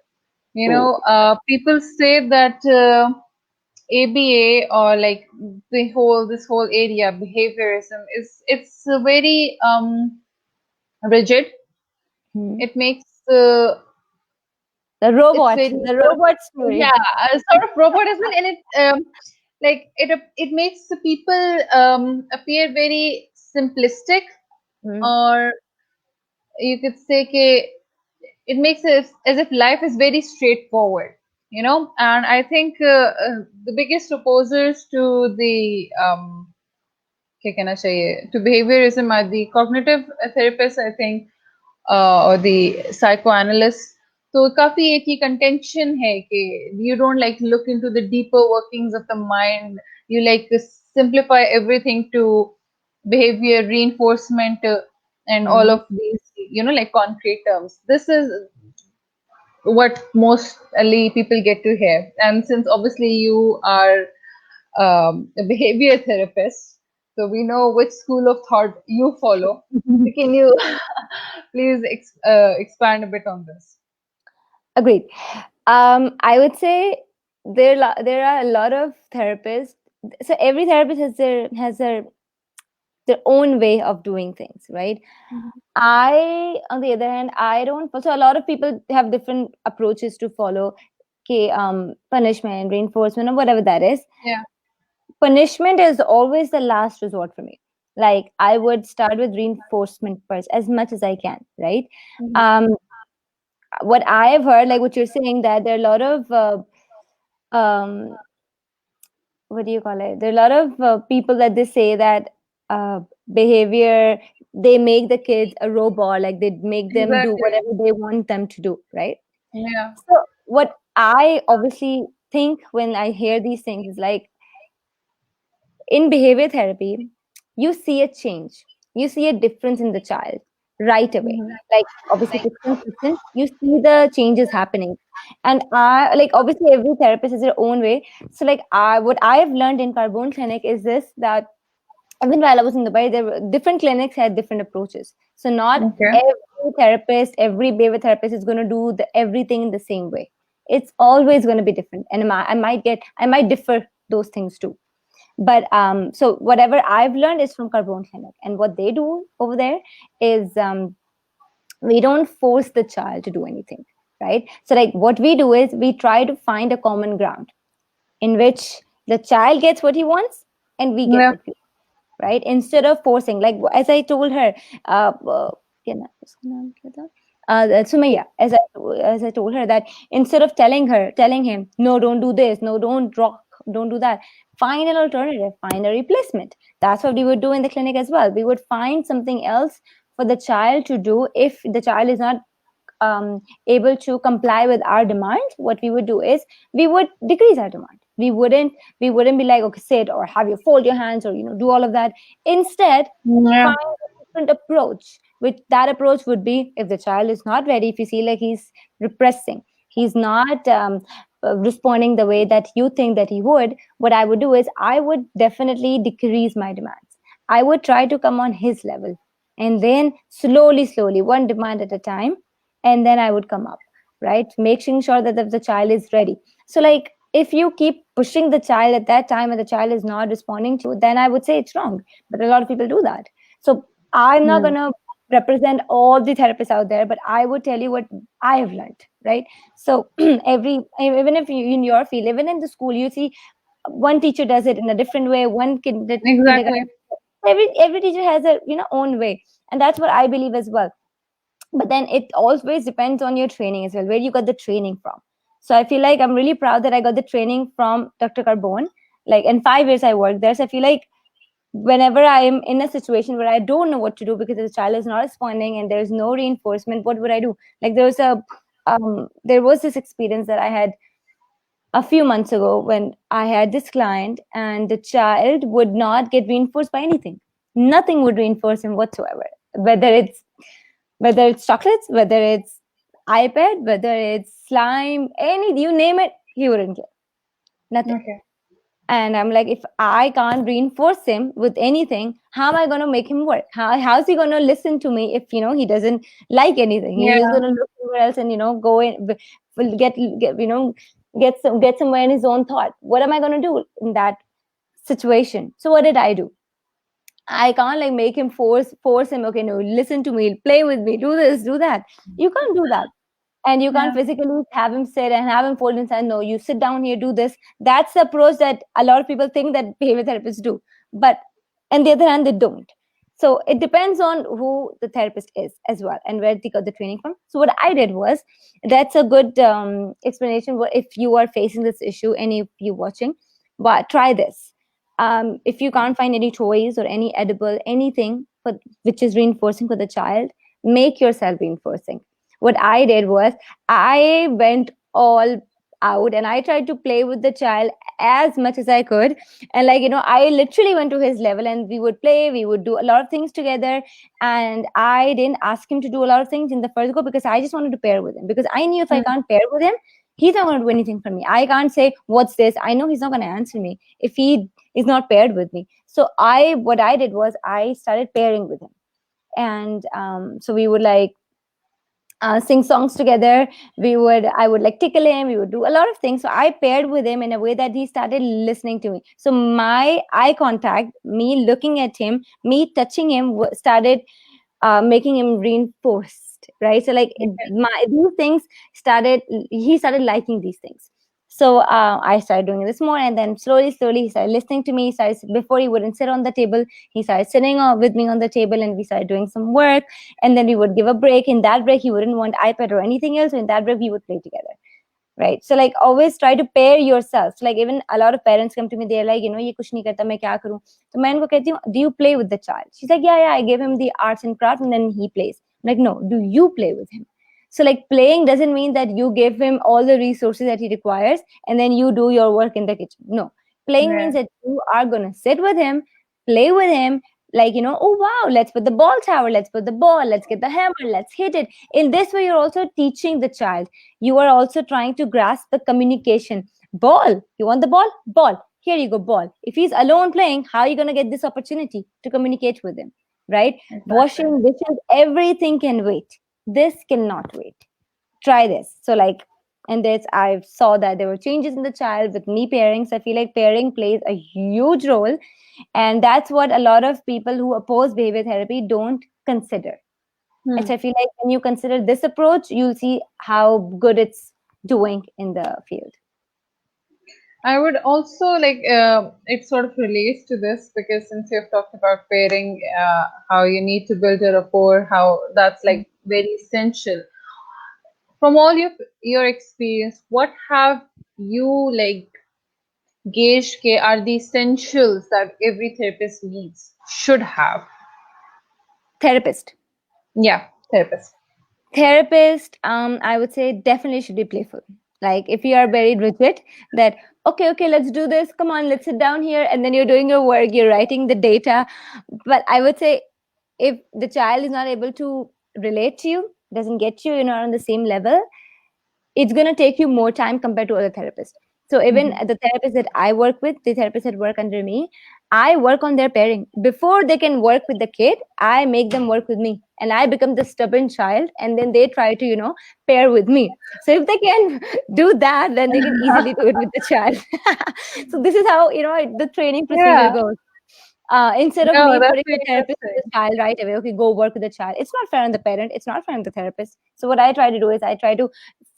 Oh. People say that ABA, or like this whole area behaviorism, it's very rigid. Hmm. It makes it's very The sort of, robot story. yeah, sort of robotism, and it makes the people appear very simplistic, Hmm. or you could say it makes it as if life is very straightforward, and I think the biggest opposers to the क्या कहना चाहिए to behaviorism are the cognitive therapists, I think, or the psychoanalyst. तो काफी एक ही contention है कि you don't like look into the deeper workings of the mind. You like simplify everything to behavior reinforcement and all Mm-hmm. of these, like concrete terms. This is what mostly people get to hear. And since obviously you are a behavior therapist, so we know which school of thought you follow. So can you please expand a bit on this? Agreed. I would say there are a lot of therapists. So every therapist has their own way of doing things, right? Mhm. On the other hand, I don't. So a lot of people have different approaches to follow. Okay, punishment, reinforcement, or whatever that is. Yeah. Punishment is always the last resort for me. Like I would start with reinforcement first, as much as I can, right? Mhm. Um, what I have heard, like what you're saying, that there are a lot of um, what do you call it? There are a lot of people that they say that behavior, they make the kids a robot, like they make them do Exactly. whatever they want them to do, right? Yeah. So what I obviously think when I hear these things is like, in behavior therapy, you see a change, you see a difference in the child right away. Mhm. Like obviously, if it's consistent, you see the changes happening. And I like obviously every therapist has their own way. So like what I have learned in Carbone Clinic is this, that even while I was in Dubai, there were different clinics had different approaches. So not Okay. every therapist, every behavior therapist is going to do everything in the same way. It's always going to be different, and I might differ those things too. But so whatever I've learned is from Carbone Clinic, and what they do over there is we don't force the child to do anything, right? So like what we do is we try to find a common ground in which the child gets what he wants and we get Yeah. what we want, right? Instead of forcing, like as I told her, क्या नाम- उसका नाम क्या था? Sumaya, as I told her that instead of telling him, no, don't do this, no, don't rock, don't do that, find an alternative, find a replacement. That's what we would do in the clinic as well. We would find something else for the child to do if the child is not able to comply with our demand. What we would do is we would decrease our demand. We wouldn't be like, okay, sit or have you fold your hands or do all of that. Instead, Yeah. find a different approach. Which that approach would be, if the child is not ready, if you see like he's repressing, he's not responding the way that you think that he would, what I would do is I would definitely decrease my demands. I would try to come on his level, and then slowly, one demand at a time, and then I would come up, right? Making sure that the child is ready. So like if you keep pushing the child at that time and the child is not responding to you, then I would say it's wrong. But a lot of people do that. So I'm not Hmm. gonna represent all the therapists out there, but I would tell you what I have learned, right? So even if you in your field, even in the school, you see one teacher does it in a different way, the kindergarten, Exactly. every teacher has a own way, and that's what I believe as well. But then it always depends on your training as well, where you got the training from. So I feel like I'm really proud that I got the training from Dr. Carbone. Like in 5 years I worked there, so I feel like whenever I am in a situation where I don't know what to do because the child is not responding and there's no reinforcement, what would I do? Like there was this experience that I had a few months ago when I had this client, and the child would not get reinforced by anything. Nothing would reinforce him whatsoever. Whether it's chocolates, whether it's iPad, whether it's slime, any you name it, he wouldn't get nothing. Okay. And I'm like, if I can't reinforce him with anything, how am I going to make him work? How's he going to listen to me if he doesn't like anything? He's just Yeah. going to look somewhere else and go in, will get somewhere in his own thought. What am I going to do in that situation? So what did I do? I can't like make him force him. Okay, no, listen to me, play with me, do this, do that. You can't do that, and you can't Yeah. physically have him sit and have him fold his hand. No, you sit down here, do this. That's the approach that a lot of people think that behavior therapists do, but on the other hand, they don't. So it depends on who the therapist is as well and where they got the training from. So what I did was, that's a good explanation. What if you are facing this issue and if you're watching, but try this. if you can't find any toys or any edible anything which is reinforcing for the child, make yourself reinforcing. What I did was I went all out and I tried to play with the child as much as I could. And like, I literally went to his level and we would play, we would do a lot of things together. And I didn't ask him to do a lot of things in the first go because I just wanted to pair with him, because I knew if I Hmm. can't pair with him, he's not going to do anything for me. I can't say what's this, I know he's not going to answer me if he is not paired with me. So what I did was I started pairing with him. And so we would like sing songs together. I would like tickle him, we would do a lot of things. So I paired with him in a way that he started listening to me. So my eye contact, me looking at him, me touching him, started making him reinforced, right? So like these things started, he started liking these things. So I started doing this more, and then slowly he started listening to me. Before he wouldn't sit on the table, he started sitting with me on the table, and we started doing some work. And then we would give a break. In that break he wouldn't want ipad or anything else, so in that break we would play together, right? So like always try to pair yourself. So like even a lot of parents come to me, they're like, ye kuch nahi karta, main kya karu? So main unko kehti hu, do you play with the child? She's like, yeah, I give him the arts and crafts and then he plays. I'm like, no, do you play with him? So like playing doesn't mean that you give him all the resources that he requires and then you do your work in the kitchen. No, playing Yeah, means that you are going to sit with him, play with him, like, oh wow, let's put the ball tower, let's put the ball, let's get the hammer, let's hit it. In this way you're also teaching the child. You are also trying to grasp the communication. Ball, you want the ball, here you go, ball. If he's alone playing, how are you going to get this opportunity to communicate with him, right? exactly. Washing dishes, everything can wait. This cannot wait. Try this. So like, and this, I saw that there were changes in the child with me pairing. So I feel like pairing plays a huge role, and that's what a lot of people who oppose behavior therapy don't consider. Hmm. And I feel like when you consider this approach, you'll see how good it's doing in the field. I would also like it sort of relates to this because since you've talked about pairing, how you need to build a rapport, how that's like very essential. From all your experience, what have you like gauged are the essentials that every therapist needs should have? Therapist. Yeah, therapist. Therapist, I would say definitely should be playful. Like if you are very rigid, that okay, let's do this, come on, let's sit down here, and then you're doing your work, you're writing the data. But I would say if the child is not able to relate to you, doesn't get you, you're not on the same level, it's going to take you more time compared to other therapists. So even Mhm. the therapists that I work with, the therapists that work under me, I work on their pairing. Before they can work with the kid, I make them work with me. And I become the stubborn child, and then they try to, pair with me. So if they can do that, then they can easily do it with the child. So this is how, the training procedure Yeah, goes. Instead of no, me that's putting the therapist with the interesting. child right away, okay, go work with the child. It's not fair on the parent. It's not fair on the therapist. So what I try to do is I try to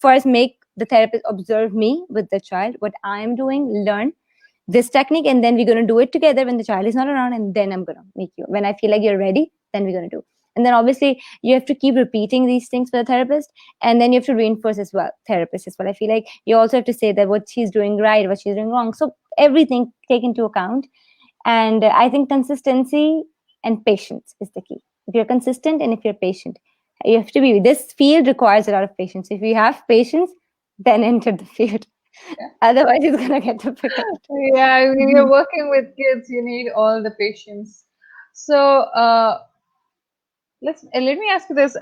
first make the therapist observe me with the child, what I'm doing, learn this technique, and then we're going to do it together when the child is not around, and then I'm going to make you. When I feel like you're ready, then we're going to do. And then obviously you have to keep repeating these things for the therapist, and then you have to reinforce as well, therapist as well. I feel like you also have to say that what she's doing right, what she's doing wrong. So everything take into account. And I think consistency and patience is the key. If you're consistent and if you're patient, you have to be. This field requires a lot of patience. If you have patience, then enter the field. Otherwise, it's gonna get difficult. Yeah, I mean, you're working with kids, you need all the patience. So, let me ask you this.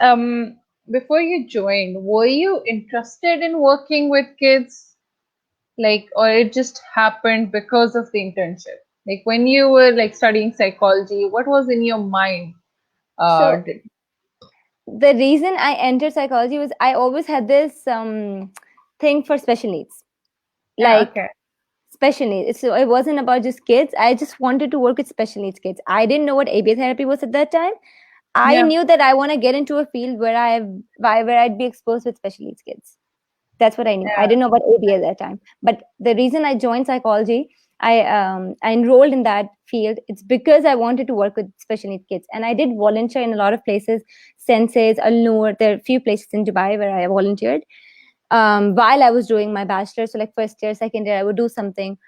Before you joined, were you interested in working with kids, like, or it just happened because of the internship? Like, when you were like studying psychology, what was in your mind? So Did, the reason I entered psychology was I always had this thing for special needs, yeah, like okay, special needs. So it wasn't about just kids. I just wanted to work with special needs kids. I didn't know what ABA therapy was at that time. I yeah, knew that I want to get into a field where I'd be exposed with special needs kids. That's what I knew. I yeah, didn't know about ABA at that time. But the reason I joined psychology, I enrolled in that field. It's because I wanted to work with special needs kids, and I did volunteer in a lot of places. Senses, Al Noor. There are a few places in Dubai where I volunteered while I was doing my bachelor. So like first year, second year, I would do something.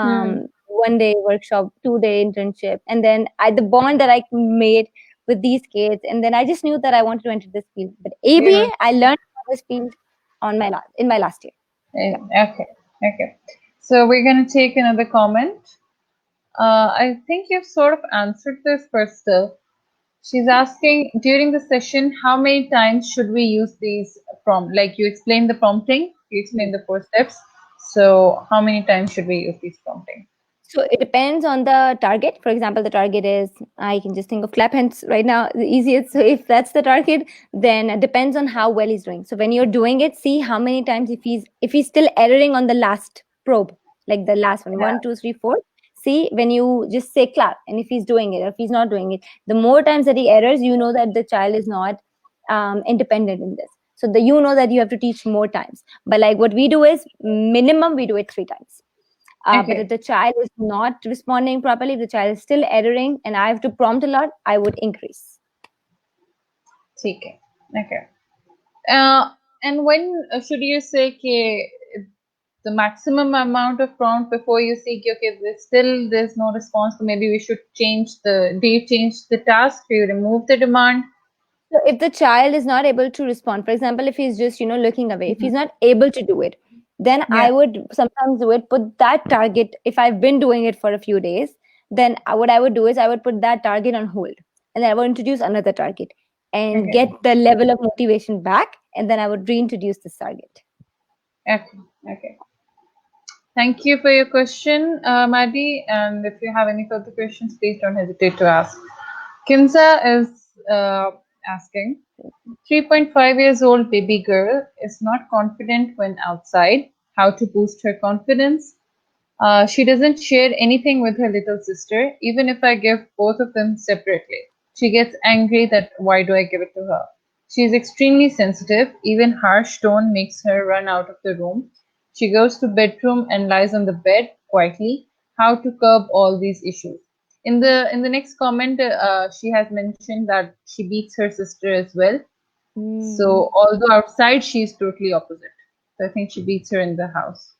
hmm, Um, 1 day workshop, 2 day internship, and then the bond that I made with these kids, and then I just knew that I wanted to enter this field. But ABA, Yeah. I learned about this field in my last year. Yeah. Okay. Okay. So we're gonna take another comment. I think you've sort of answered this, but still, she's asking during the session, how many times should we use these prompt? Like you explained the prompting, you explained the 4 steps. So how many times should we use these prompting? So it depends on the target. For example, the target is, I can just think of clap hands right now, the easiest. So if that's the target, then it depends on how well he's doing. So when you're doing it, see how many times, if he's still erroring on the last probe, like the last one, Yeah. 1, 2, 3, 4. See, when you just say clap, and if he's doing it, or if he's not doing it, the more times that he errors, you know that the child is not independent in this. So you know that you have to teach more times. But like what we do is minimum we do it 3 times. But if Okay. the child is not responding properly, if the child is still erroring, and I have to prompt a lot, I would increase. Okay. Okay. Uh, and when should you say the maximum amount of prompt before you see okay, there's no response, so maybe we should do you change the task? Do you remove the demand? So if the child is not able to respond, for example, if he's just looking away, if he's Mhm. not able to do it, then I Yeah. would sometimes do it. Put that target. If I've been doing it for a few days, then what I would do is I would put that target on hold, and then I would introduce another target and Okay. get the level of motivation back, and then I would reintroduce this target. Okay. Okay. Thank you for your question, Maddie. And if you have any further questions, please don't hesitate to ask. Kinza is asking 3.5 years old baby girl is not confident when outside. How to boost her confidence? She doesn't share anything with her little sister, even if I give both of them separately. She gets angry that why do I give it to her? She is extremely sensitive. Even harsh tone makes her run out of the room. She goes to bedroom and lies on the bed quietly. How to curb all these issues? In the next comment, she has mentioned that she beats her sister as well. Mm. So although outside she is totally opposite. So I think she beats her in the house.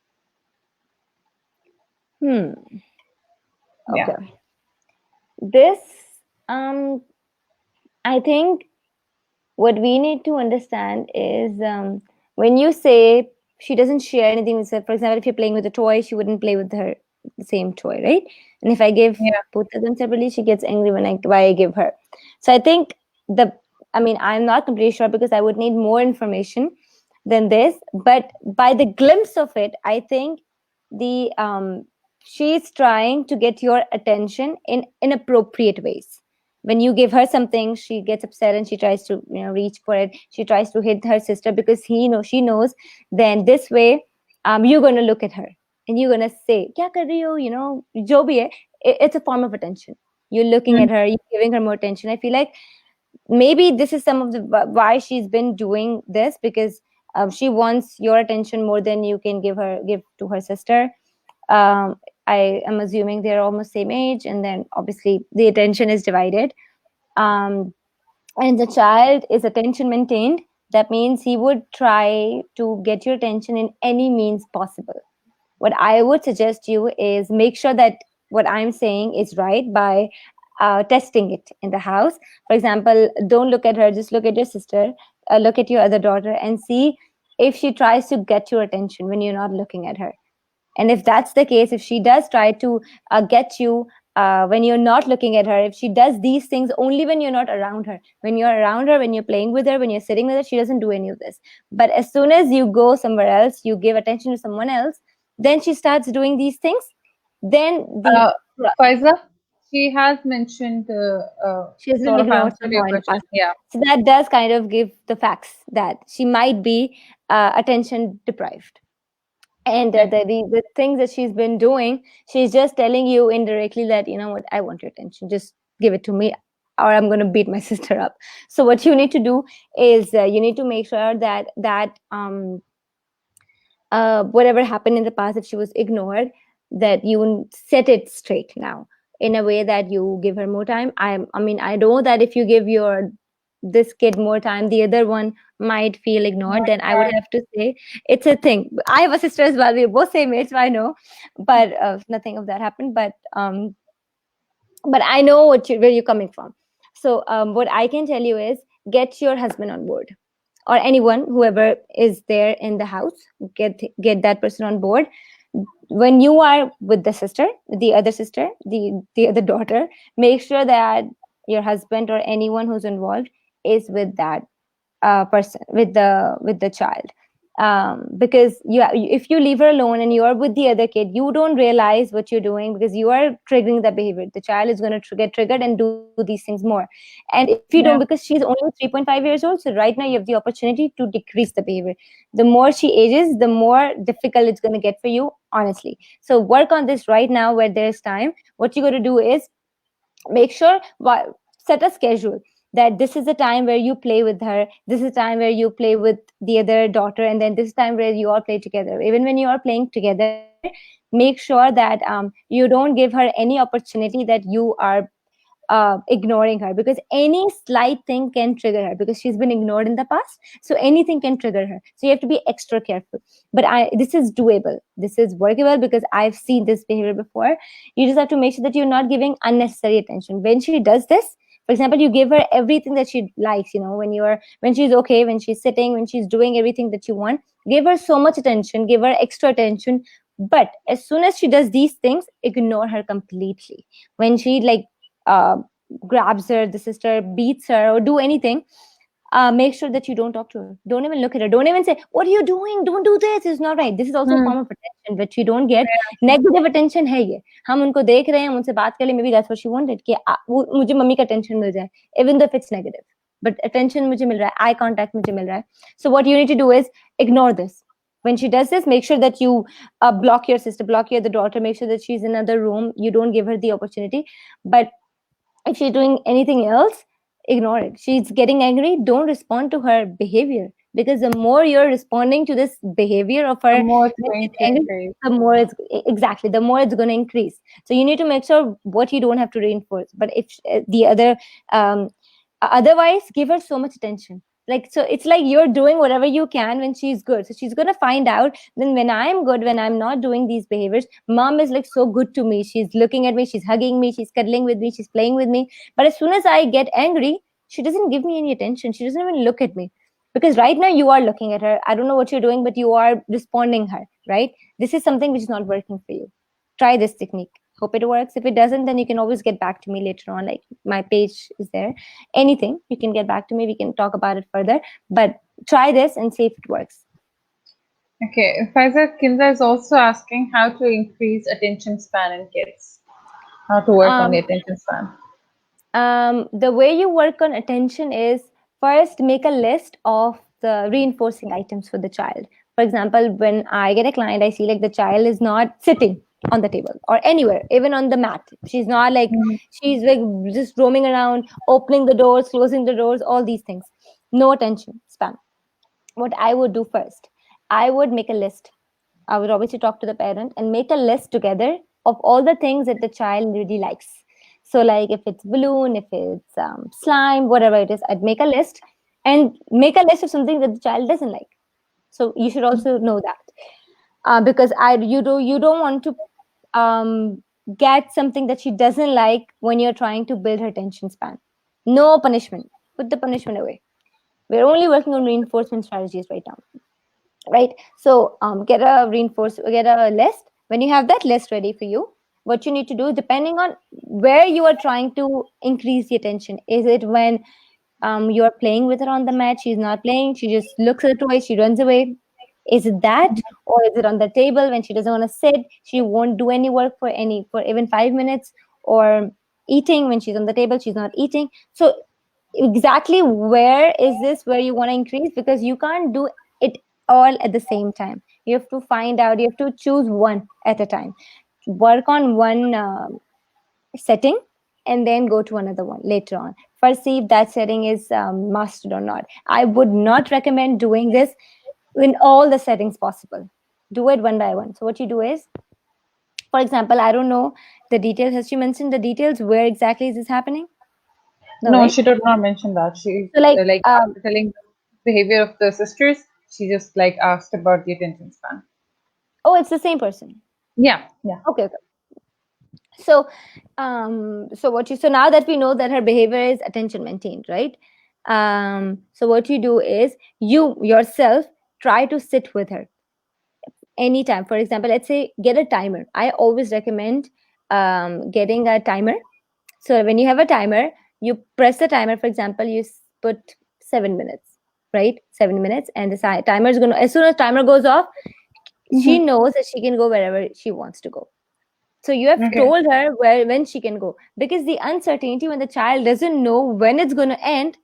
Hmm. Yeah. Okay. This, um, I think what we need to understand is, when you say she doesn't share anything with her, for example, if you're playing with a toy, she wouldn't play with her the same toy, right? And if I give Yeah. both of them separately, she gets angry why I give her. So I think the I mean, I'm not completely sure because I would need more information than this, but by the glimpse of it, I think the she's trying to get your attention in inappropriate ways. When you give her something, she gets upset and she tries to reach for it. She tries to hit her sister because she knows, then this way you're going to look at her and you're going to say kya kar rahi ho, jo bhi hai. It's a form of attention. You're looking Mm. at her, you're giving her more attention. I feel like maybe this is some of the why she's been doing this, because she wants your attention more than you can give to her sister. I am assuming they're almost same age, and then obviously the attention is divided. um, and the child is attention maintained, that means he would try to get your attention in any means possible. What I would suggest you is make sure that what I'm saying is right by testing it in the house. For example, don't look at her, just look at your sister, look at your other daughter, and see if she tries to get your attention when you're not looking at her. And if that's the case, if she does try to get you when you're not looking at her, if she does these things only when you're not around her, when you're around her, when you're playing with her, when you're sitting with her, she doesn't do any of this. But as soon as you go somewhere else, you give attention to someone else, then she starts doing these things. Then Uh, Faiza, she has mentioned she has been sort of ignored answered your somehow in the question. past. Yeah. So that does kind of give the facts that she might be attention deprived. And Okay. the things that she's been doing, she's just telling you indirectly that, you know what, I want your attention, just give it to me, or I'm going to beat my sister up. So what you need to do is you need to make sure that whatever happened in the past, if she was ignored, that you set it straight now in a way that you give her more time. I mean, I know that if you give your this kid more time, the other one might feel Oh ignored, my then I would God. have to say it's a thing. I have a sister as well. We're both same age, so I know, but nothing of that happened. But I know where you're coming from. So what I can tell you is get your husband on board, or anyone, whoever is there in the house. Get that person on board. When you are with the sister, the other sister, the other daughter, make sure that your husband or anyone who's involved is with that person, with the child. Because if you leave her alone and you are with the other kid, you don't realize what you're doing, because you are triggering the behavior. The child is going to get triggered and do these things more. And if you don't, Yeah. because she's only 3.5 years old, so right now you have the opportunity to decrease the behavior. The more she ages, the more difficult it's going to get for you, honestly. So work on this right now where there's time. What you got to do is make sure, set a schedule, that this is the time where you play with her, this is the time where you play with the other daughter, and then this time where you all play together. Even when you are playing together, make sure that you don't give her any opportunity that you are ignoring her, because any slight thing can trigger her, because she's been ignored in the past. So anything can trigger her, so you have to be extra careful. But this is doable, this is workable, because I've seen this behavior before. You just have to make sure that you're not giving unnecessary attention. When she does this, for example, you give her everything that she likes, when she's okay, when she's sitting, when she's doing everything that you want, give her so much attention, give her extra attention. But as soon as she does these things, ignore her completely. When she uh, grabs her, the sister beats her, or do anything, make sure that you don't talk to her. Don't even look at her. Don't even say, "What are you doing? Don't do this. It's not right." This is also a Hmm. form of attention, but you don't get negative attention. है ये हम उनको देख रहे हैं, हम उनसे बात कर ले, maybe that's what she wanted कि मुझे मम्मी का attention मिल जाए, even though if it's negative, but attention मुझे मिल रहा है, eye contact मुझे मिल रहा है. So what you need to do is ignore this. When she does this, make sure that you block your sister, block your other daughter, make sure that she's in another room. You don't give her the opportunity. But if she's doing anything else, ignore it. She's getting angry, don't respond to her behavior, because the more you're responding to this behavior of The her more it's when going she's to angry, increase. the more it's exactly, the more it's going to increase. So you need to make sure what you don't have to reinforce. But if the other um, otherwise, give her so much attention. So it's like you're doing whatever you can when she's good, so she's going to find out. Then when I'm good, when I'm not doing these behaviors, mom is like so good to me, she's looking at me, she's hugging me, she's cuddling with me, she's playing with me. But as soon as I get angry, she doesn't give me any attention, she doesn't even look at me. Because right now you are looking at her, I don't know what you're doing, but you are responding her, right? This is something which is not working for you. Try this technique, hope it works. If it doesn't, then you can always get back to me later on, like my page is there. Anything, you can get back to me, we can talk about it further. But try this and see if it works. Okay, Faiza, Kinza is also asking how to increase attention span in kids. How to work on the um, attention span. the way you work on attention is, first make a list of the reinforcing items for the child. For example, when I get a client, I see like the child is not sitting on the table or anywhere, even on the mat. She's not like, Mhm. she's like just roaming around, opening the doors, closing the doors, all these things. No attention span. What I would do first, I would make a list. I would obviously talk to the parent and make a list together of all the things that the child really likes. So, like if it's balloon, if it's slime, whatever it is, I'd make a list and make a list of something that the child doesn't like. So you should also know that, because you don't want to um, get something that she doesn't like when you're trying to build her attention span. No punishment. Put the punishment away. We're only working on reinforcement strategies right now, right? So get a list. When you have that list ready for you, what you need to do, depending on where you are trying to increase the attention, is it when you are playing with her on the mat, she's not playing, she just looks at the toy, she runs away? Is it that? Or is it on the table when she doesn't want to sit, she won't do any work for even 5 minutes? Or eating, when she's on the table, she's not eating. So exactly where is this where you want to increase, because you can't do it all at the same time. You have to find out, you have to choose one at a time. Work on one setting and then go to another one later on. First, see if that setting is mastered or not. I would not recommend doing this in all the settings possible. Do it one by one. So what you do is, for example, I don't know the details, has she mentioned the details where exactly is this happening? No, No, right? she did not mention that. She So like like after telling behavior of the sisters. She just like asked about the attention span. Oh, it's the same person. Yeah, yeah. Okay, okay. So, so now that we know that her behavior is attention maintained, right? So what you do is you yourself try to sit with her anytime. For example, let's say get a timer. I always recommend getting a timer. So when you have a timer, you press the timer. For example, put 7 minutes, right? 7 minutes, and the timer is gonna. As soon as timer goes off, she Hmm. knows that she can go wherever she wants to go. So you have Okay. told her where when she can go, because the uncertainty when the child doesn't know when it's going to end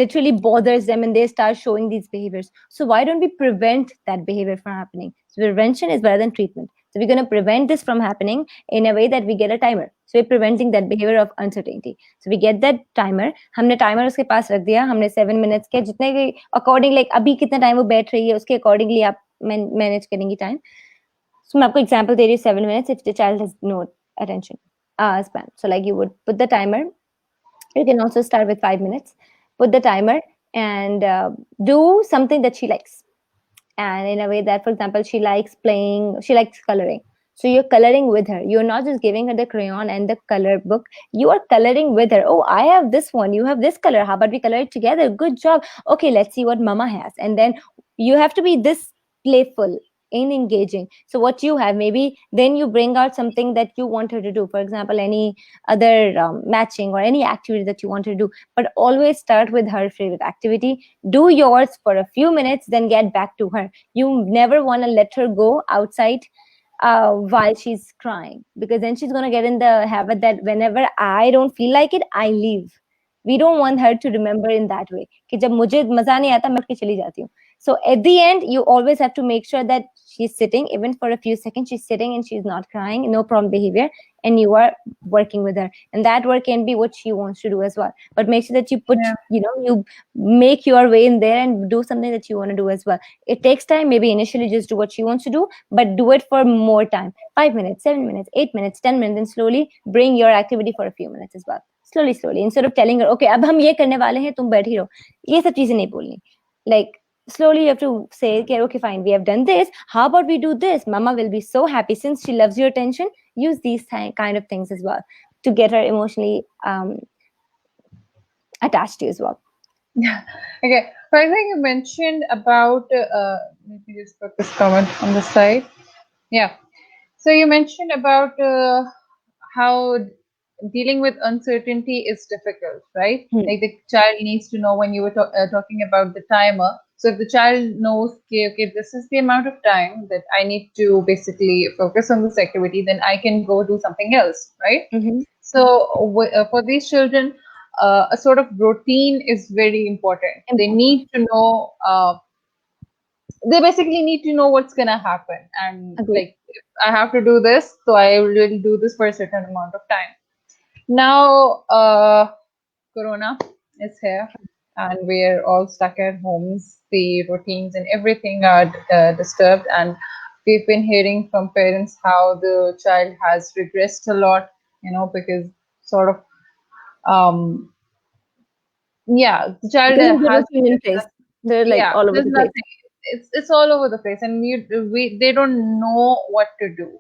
literally bothers them and they start showing these behaviors. So why don't we prevent that behavior from happening? So prevention is better than treatment. So we're going to prevent this from happening in a way that we get a timer. So we're preventing that behavior of uncertainty. So we get that timer. हमने timer उसके पास रख दिया. हमने 7 minutes के जितने भी according like अभी कितना time वो बैठ रही है उसके accordingly आप manage करेंगी time. So मैं आपको example दे रही हूँ 7 minutes if the child has no attention span. So like you would put the timer. You can also start with 5 minutes. Put the timer and do something that she likes. And in a way that, for example, she likes playing, she likes coloring. So you're coloring with her. You're not just giving her the crayon and the color book. You are coloring with her. Oh, I have this one. You have this color. How about we color it together? Good job. Okay, let's see what mama has. And then you have to be this playful in engaging. So what you have, maybe then you bring out something that you want her to do. For example, any other matching or any activity that you want her to do. But always start with her favorite activity. Do yours for a few minutes, then get back to her. You never want to let her go outside while she's crying, because then she's going to get in the habit that whenever I don't feel like it, I leave. We don't want her to remember in that way कि जब मुझे मजा नहीं आता मैं उठ के चली जाती हूँ. So at the end you always have to make sure that she's sitting, even for a few seconds she's sitting and she's not crying, no problem behavior, and you are working with her, and that work can be what she wants to do as well. But make sure that you put, Yeah. you make your way in there and do something that you want to do as well. It takes time. Maybe initially just do what she wants to do, but do it for more time. 5 minutes, 7 minutes, 8 minutes, 10 minutes, and slowly bring your activity for a few minutes as well. Slowly, instead of telling her, okay, अब हम ये करने वाले हैं, तुम बैठी रहो, ये सब चीजें नहीं बोलनी. Like slowly you have to say, okay, fine, we have done this, how about we do this? Mama will be so happy. Since she loves your attention, use these kind of things as well to get her emotionally attached to you as well. Yeah. Okay. So I think you mentioned about. Let me just put this comment on the side. Yeah. So you mentioned about how dealing with uncertainty is difficult, right? Like the child needs to know when you were talking about the timer. So if the child knows, okay, this is the amount of time that I need to basically focus on this activity, then I can go do something else, right? Mm-hmm. So for these children, a sort of routine is very important. They need to know. They basically need to know what's gonna happen, and Agree. like if I have to do this, so I will do this for a certain amount of time. Now, Corona is here, and we're all stuck at homes. The routines and everything are disturbed, and we've been hearing from parents how the child has regressed a lot. Because sort of um yeah, the child There's the has routine in place. They're like yeah, all over there's the place. nothing. It's all over the place, and they don't know what to do.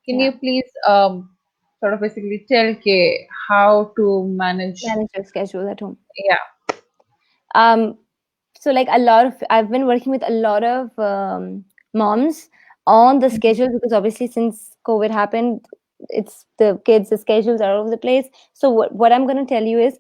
Can Yeah. you please sort of basically tell Kay how to manage? Manage your schedule at home. Yeah. Um, so like I've been working with a lot of moms on the schedule, because obviously since COVID happened, it's the kids, the schedules are all over the place. So what I'm going to tell you is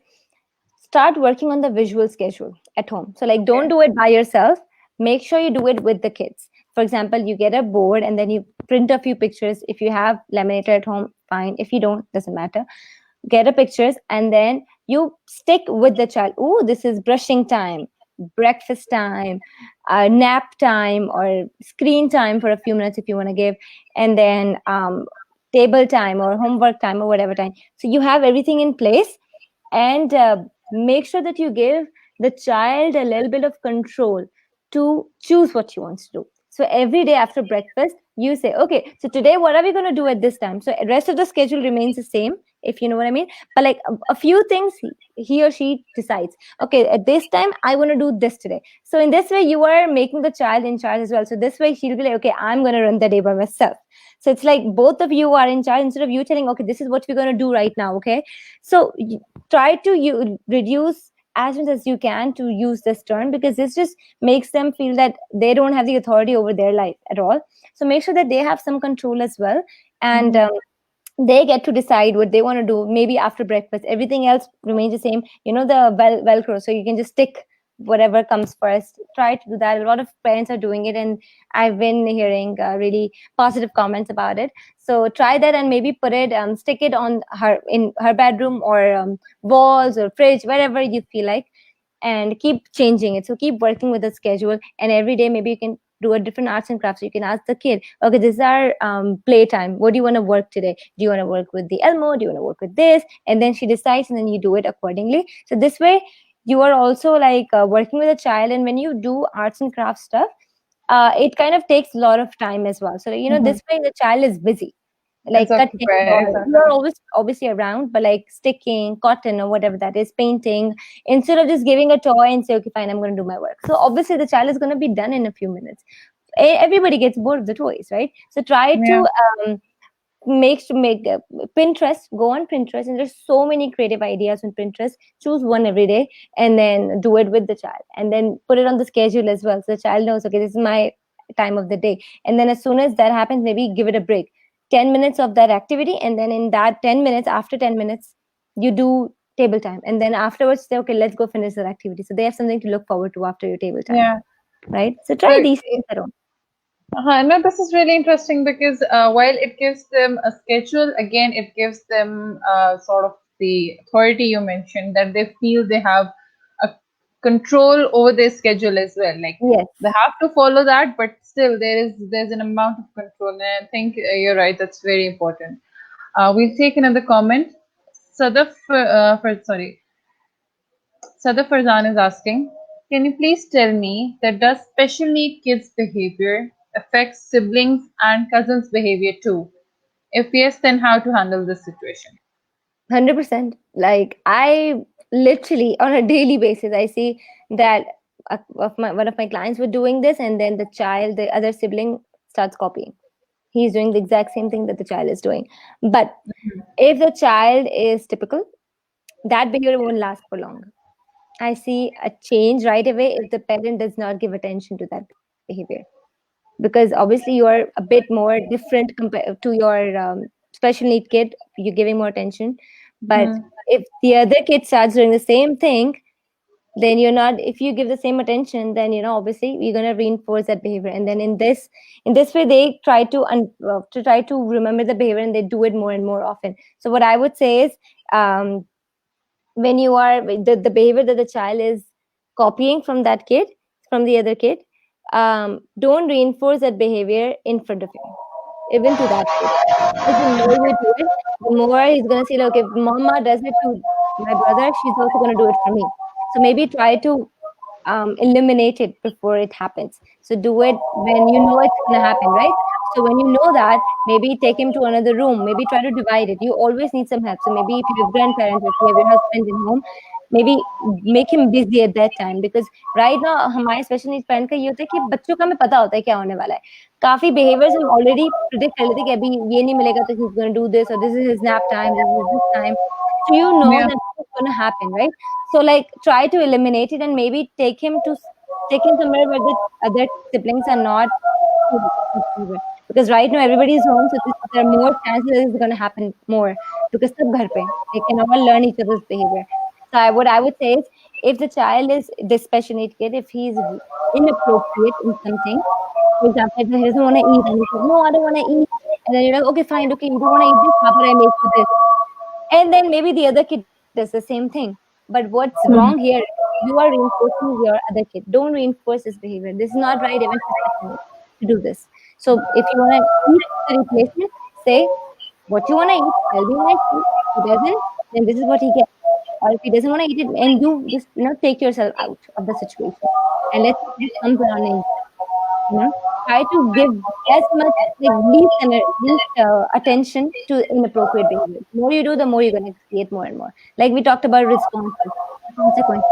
start working on the visual schedule at home. So like don't Okay. do it by yourself. Make sure you do it with the kids. For example, you get a board and then you print a few pictures. If you have laminator at home, fine. If you don't, doesn't matter. Get a pictures and then you stick with the child. Oh, this is brushing time, breakfast time, nap time, or screen time for a few minutes if you want to give, and then table time or homework time or whatever time. So you have everything in place, and make sure that you give the child a little bit of control to choose what she wants to do. So every day after breakfast you say, okay, so today what are we going to do at this time? So the rest of the schedule remains the same. if you know what I mean. But like a few things he or she decides, okay, at this time I want to do this today. So in this way you are making the child in charge as well. So this way she'll be like, okay, I'm going to run the day by myself. So it's like both of you are in charge instead of you telling, okay, this is what we're going to do right now. Okay. So try to reduce as much as you can to use this term, because this just makes them feel that they don't have the authority over their life at all. So make sure that they have some control as well. And Mm-hmm. they get to decide what they want to do. Maybe after breakfast everything else remains the same, the velcro, so you can just stick whatever comes first. Try to do that. A lot of parents are doing it, and I've been hearing really positive comments about it. So try that, and maybe put it stick it on her in her bedroom, or walls or fridge, wherever you feel like, and keep changing it. So keep working with the schedule, and every day maybe you can do a different arts and crafts. You can ask the kid, okay, this is our play time. What do you want to work today? Do you want to work with the Elmo? Do you want to work with this? And then she decides, and then you do it accordingly. So this way, you are also like working with a child. And when you do arts and crafts stuff, it kind of takes a lot of time as well. So Mm-hmm. this way the child is busy, It's like cutting, occupied. or you're Exactly. always obviously around, but like sticking cotton or whatever that is, painting, instead of just giving a toy and say, okay, fine, I'm going to do my work. So obviously the child is going to be done in a few minutes. Everybody gets bored of the toys, right? So try Yeah. to make Pinterest, go on Pinterest, and there's so many creative ideas on Pinterest. Choose one every day, and then do it with the child, and then put it on the schedule as well, so the child knows, okay, this is my time of the day. And then as soon as that happens, maybe give it a break, 10 minutes of that activity, and then in that 10 minutes, after 10 minutes, you do table time, and then afterwards say, okay, let's go finish that activity, so they have something to look forward to after your table time, Yeah. right? So So try these things at home. No, this is really interesting because while it gives them a schedule, again, it gives them sort of the authority you mentioned, that they feel they have a control over their schedule as well. Like Yes. they have to follow that, but still there's an amount of control, and I think you're right. That's very important. We'll take another comment. Sadaf, sorry, Sadaf Farzan is asking, can you please tell me that does special need kids behavior affect siblings and cousins behavior too? If yes, then how to handle this situation? 100%. Like I literally on a daily basis, I see that one of my clients were doing this, and then the other sibling starts copying. He's doing the exact same thing that the child is doing. But if the child is typical, that behavior won't last for long. I see a change right away if the parent does not give attention to that behavior, because obviously you are a bit more different compared to your special need kid. You're giving more attention. But Hmm. if the other kid starts doing the same thing, then you're not, if you give the same attention, then obviously you're going to reinforce that behavior. And then in this way they try to try to remember the behavior, and they do it more and more often. So what I would say is, um, when you are the behavior that the child is copying from that kid, from the other kid, don't reinforce that behavior in front of him, even to that kid. Because the more you do it, the more he's gonna say, like, if mama does it to my brother, she's also gonna do it for me. So maybe try to eliminate it before it happens. So do it when you know it's gonna happen, right? So when you know that, maybe take him to another room. Maybe try to divide it. You always need some help. So maybe if you have grandparents, or if you have your husband in home, maybe make him busy at that time. Because right now हमारे special needs parent का ये होता है कि बच्चों का हमें पता होता है क्या होने वाला है. काफी behaviors हम already predict कर लेते हैं कि अभी ये नहीं मिलेगा तो he's going to do this, or this is his nap time, this is this time. So you know Yeah. that this is going to happen, right? So like try to eliminate it, and maybe take him somewhere where the other siblings are not exposed to such behavior. Because right now everybody is home, so there are more chances that it's going to happen more, because सब घर पे they can all learn each other's behavior. So what I would say is, if the child is this special need kid, if he's inappropriate in something, for example, if he doesn't want to eat and he says, no, I don't want to eat, and then you're like, okay, fine, okay, you don't want to eat this, how about I make you this? And then maybe the other kid does the same thing. But what's wrong Hmm. here is you are reinforcing your other kid. Don't reinforce this behavior. This is not right even for special needs to do this. So if you want to eat the replacement, say what you want to eat, tell me nicely. If he doesn't, then this is what he gets. Or if he doesn't want to eat it, and you just take yourself out of the situation and let him just come to an end. You know? try to give as much, like least attention to inappropriate behavior. The more you do, the more you're going to create more and more. Like we talked about responses, consequences.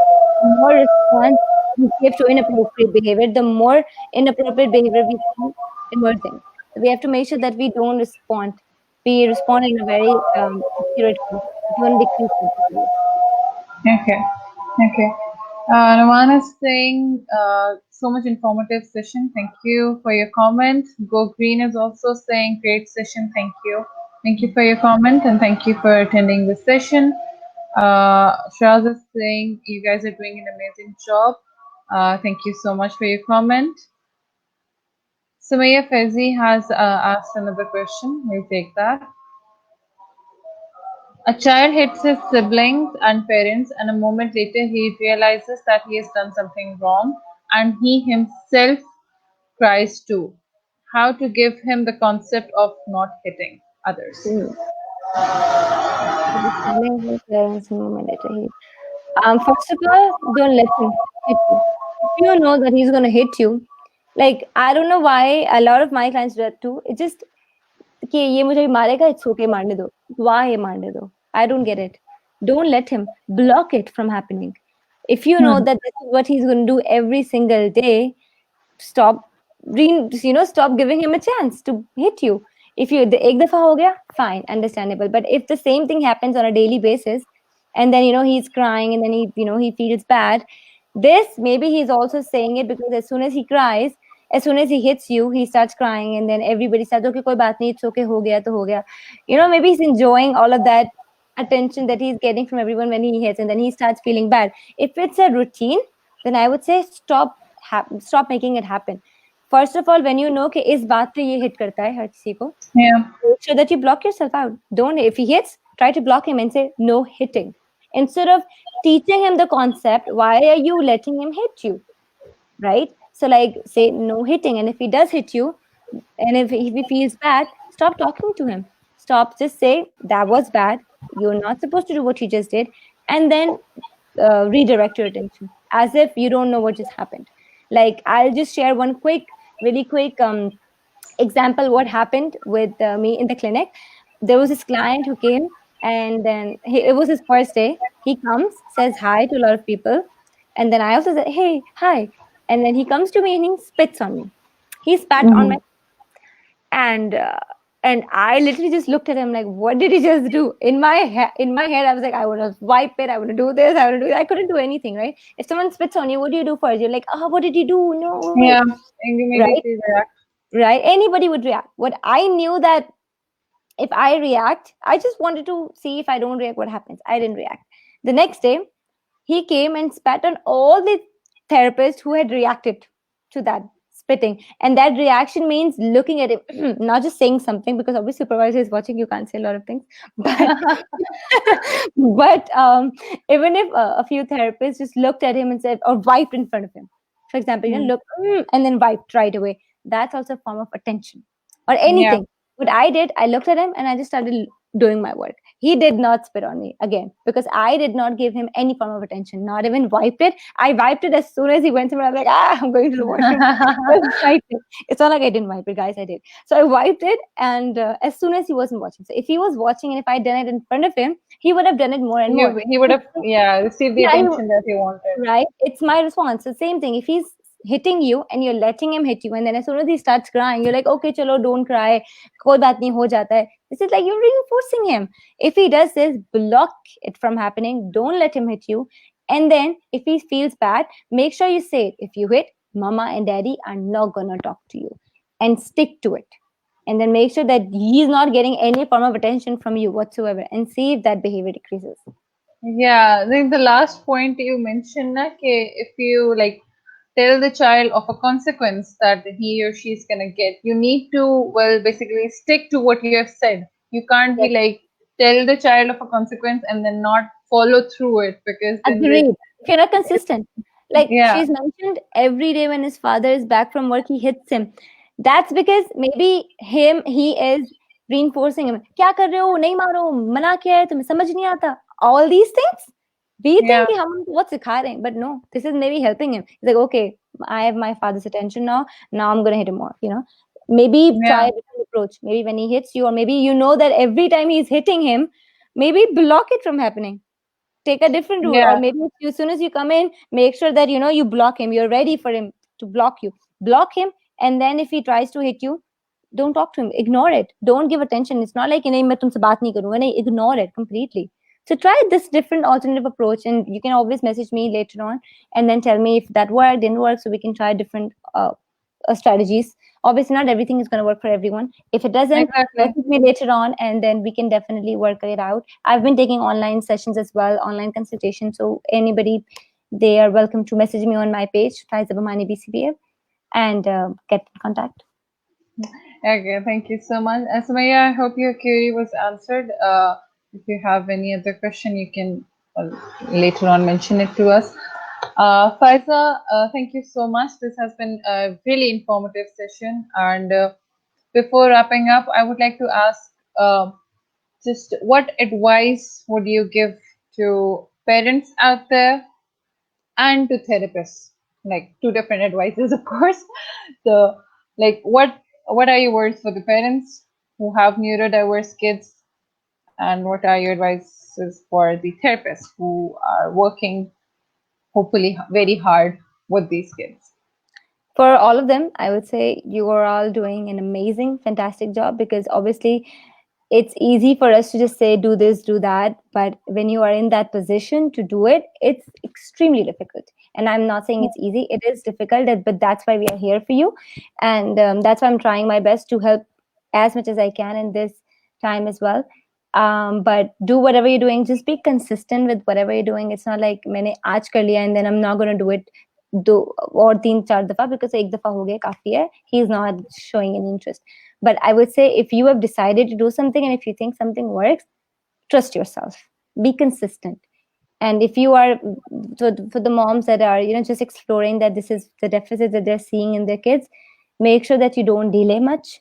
The more response we give to inappropriate behavior, the more inappropriate behavior we see emerging. So we have to make sure that we don't respond. We respond in a very accurate way. We don't decrease the behavior. Okay. Okay. Naman is saying, so much informative session. Thank you for your comment. Go Green is also saying, great session. Thank you. Thank you for your comment and thank you for attending the session. Shaz is saying, you guys are doing an amazing job. Thank you so much for your comment. Sumaya Faizi has asked another question. We'll take that. A child hits his siblings and parents, and a moment later he realizes that he has done something wrong and he himself cries too. How to give him the concept of not hitting others? Hmm. So the siblings and parents moment later. First of all, don't let him hit you. If you know that he's gonna hit you, like I don't know why a lot of my clients do that too. It just कि ये मुझे मारेगा, it's okay, मारने दो. Why मारने दो? I don't get it. Don't let him. Block it from happening. If you know Hmm. that this is what he's going to do every single day, stop stop giving him a chance to hit you. If you ek dafa ho gaya, fine, understandable. But if the same thing happens on a daily basis, and then he's crying, and then he feels bad, this maybe he's also saying it because as soon as he cries, as soon as he hits you, he starts crying, and then everybody starts, okay, koi baat nahi, it's okay, ho gaya to ho gaya. Maybe he's enjoying all of that attention that he's getting from everyone when he hits, and then he starts feeling bad. If it's a routine, then I would say stop making it happen. First of all, when you know कि इस बात पे ये hit करता है हर किसी को, Yeah. make sure that you block yourself out. Don't, if he hits, try to block him and say no hitting. Instead of teaching him the concept, why are you letting him hit you? Right? So like say no hitting, and if he does hit you, and if he feels bad, stop talking to him. Stop, just say that was bad. You're not supposed to do what you just did, and then redirect your attention as if you don't know what just happened. Like I'll just share one really quick example what happened with me in the clinic. There was this client who came, and then it was his first day. He comes, says hi to a lot of people, and then I also said, hey, hi. And then he comes to me and he spits on me. He spat on my, Mhm. and I literally just looked at him like, what did he just do? In my head, I was like, I want to wipe it. I want to do this. I want to do. I couldn't do anything, right? If someone spits on you, what do you do first? You're like, oh, what did he do? No, wait, Yeah. And you right? immediately react. Right? Anybody would react. What I knew that if I react, I just wanted to see if I don't react, what happens. I didn't react. The next day, he came and spat on all the therapists who had reacted to that spitting. And that reaction means looking at him, not just saying something, because obviously supervisor is watching, you can't say a lot of things. But but even if a few therapists just looked at him and said, or wiped in front of him, for example, Hmm. look, and then wiped right away, that's also a form of attention. Or Yeah. anything. What I did, I looked at him and I just started doing my work. He did not spit on me again because I did not give him any form of attention, not even wiped it. I wiped it as soon as he went through. I was like, I'm going to the washroom. Just wiped it. It's not like I didn't wipe it, guys. I did. So I wiped it, and as soon as he wasn't watching. So if he was watching and if I had done it in front of him, he would have done it more and more. He would have, yeah, received the Yeah, attention that he wanted. right? It's my response. The same thing. If he's hitting you and you're letting him hit you, and then as soon as he starts crying, you're like, okay, chalo, don't cry. Koi baat nahi, ho jata hai. This is like you're reinforcing him. If he does this, block it from happening. Don't let him hit you. And then if he feels bad, make sure you say it. If you hit, mama and daddy are not gonna talk to you. And stick to it. And then make sure that he's not getting any form of attention from you whatsoever, and see if that behavior decreases. Yeah, I think the last point you mentioned, na, ke if you like tell the child of a consequence that he or she is gonna get, you need to, well, basically stick to what you have said. You can't be Yes. like tell the child of a consequence and then not follow through it because then the Agreed. If you're not consistent, like yeah. she's mentioned, every day when his father is back from work, he hits him. That's because maybe he is reinforcing him. क्या कर रहे हो? नहीं मारो, मना किया है, तुम्हें समझ नहीं आता. All these things, We Yeah, think कि हम उनको बहुत सिखा रहे हैं, but no, this is maybe helping him. He's like, okay, I have my father's attention now. Now I'm gonna hit him more. Maybe try yeah, a different approach. Maybe when he hits you, or maybe you know that every time he's hitting him, maybe block it from happening. Take a different route, or yeah, maybe as soon as you come in, make sure that you block him. You're ready for him to block you. Block him, and then if he tries to hit you, don't talk to him. Ignore it. Don't give attention. It's not like नहीं मैं तुमसे बात नहीं करूँगा. नहीं, ignore it completely. So try this different alternative approach, and you can always message me later on, and then tell me if that worked, didn't work, so we can try different strategies. Obviously, not everything is going to work for everyone. If it doesn't, exactly. message me later on, and then we can definitely work it out. I've been taking online sessions as well, online consultation. So anybody, they are welcome to message me on my page, Faiza Bhamani BCBA, and get in contact. Okay, thank you so much. Sumaya, I hope your query was answered. If you have any other question, you can later on mention it to us. Faiza, thank you so much. This has been a really informative session. And before wrapping up, I would like to ask just what advice would you give to parents out there and to therapists? Like two different advices, of course. So, like, what are your words for the parents who have neurodiverse kids, and what are your advices for the therapists who are working hopefully very hard with these kids? For all of them, I would say you are all doing an amazing, fantastic job, because obviously it's easy for us to just say, do this, do that. But when you are in that position to do it, it's extremely difficult. And I'm not saying it's easy, it is difficult, but that's why we are here for you. And that's why I'm trying my best to help as much as I can in this time as well. But do whatever you're doing, just be consistent with whatever you're doing. It's not like मैंने आज कर लिया and then I'm not going to do it दो और तीन चार दफा, because एक दफा हो गया काफी है. He is not showing any interest. But I would say, if you have decided to do something and if you think something works, trust yourself. Be consistent. And if you are, for the moms that are just exploring that this is the deficit that they're seeing in their kids, make sure that you don't delay much.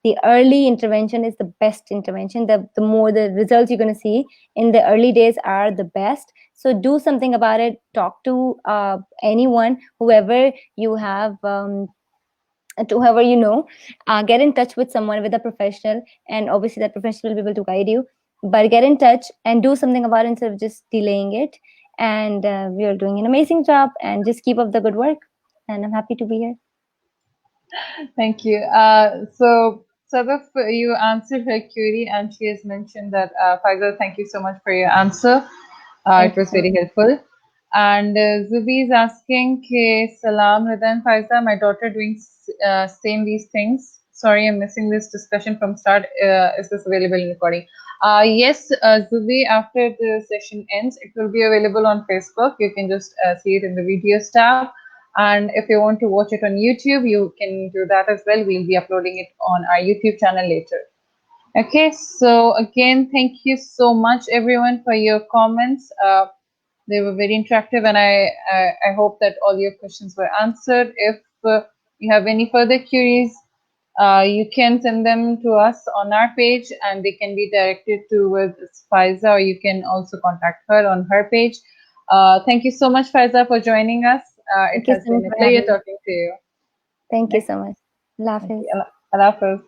The early intervention is the best intervention. The more the results you're going to see in the early days are the best. So do something about it. Talk to anyone, whoever you have, to whoever get in touch with someone, with a professional, and obviously that professional will be able to guide you. But get in touch and do something about it instead of just delaying it. And you're doing an amazing job, and just keep up the good work, and I'm happy to be here. Thank you. So, Sadaf, you answered her query, and she has mentioned that, Faisal, thank you so much for your answer. It Thank you was so very much. helpful. And Zubi is asking, "Ke Salam, Rida and Faiza, my daughter doing same these things. Sorry, I'm missing this discussion from start. Is this available in recording?" Yes, Zubi, after the session ends, it will be available on Facebook. You can just see it in the videos tab. And if you want to watch it on YouTube, you can do that as well. We'll be uploading it on our YouTube channel later. Okay, so again, thank you so much, everyone, for your comments. They were very interactive, and I hope that all your questions were answered. If you have any further queries, you can send them to us on our page, and they can be directed towards Faiza, or you can also contact her on her page. Thank you so much, Faiza, for joining us. It Thank you has so much been a for pleasure having me. talking to you. Thank you Okay, so much. Allah thank Hafiz. you. Allah Hafiz.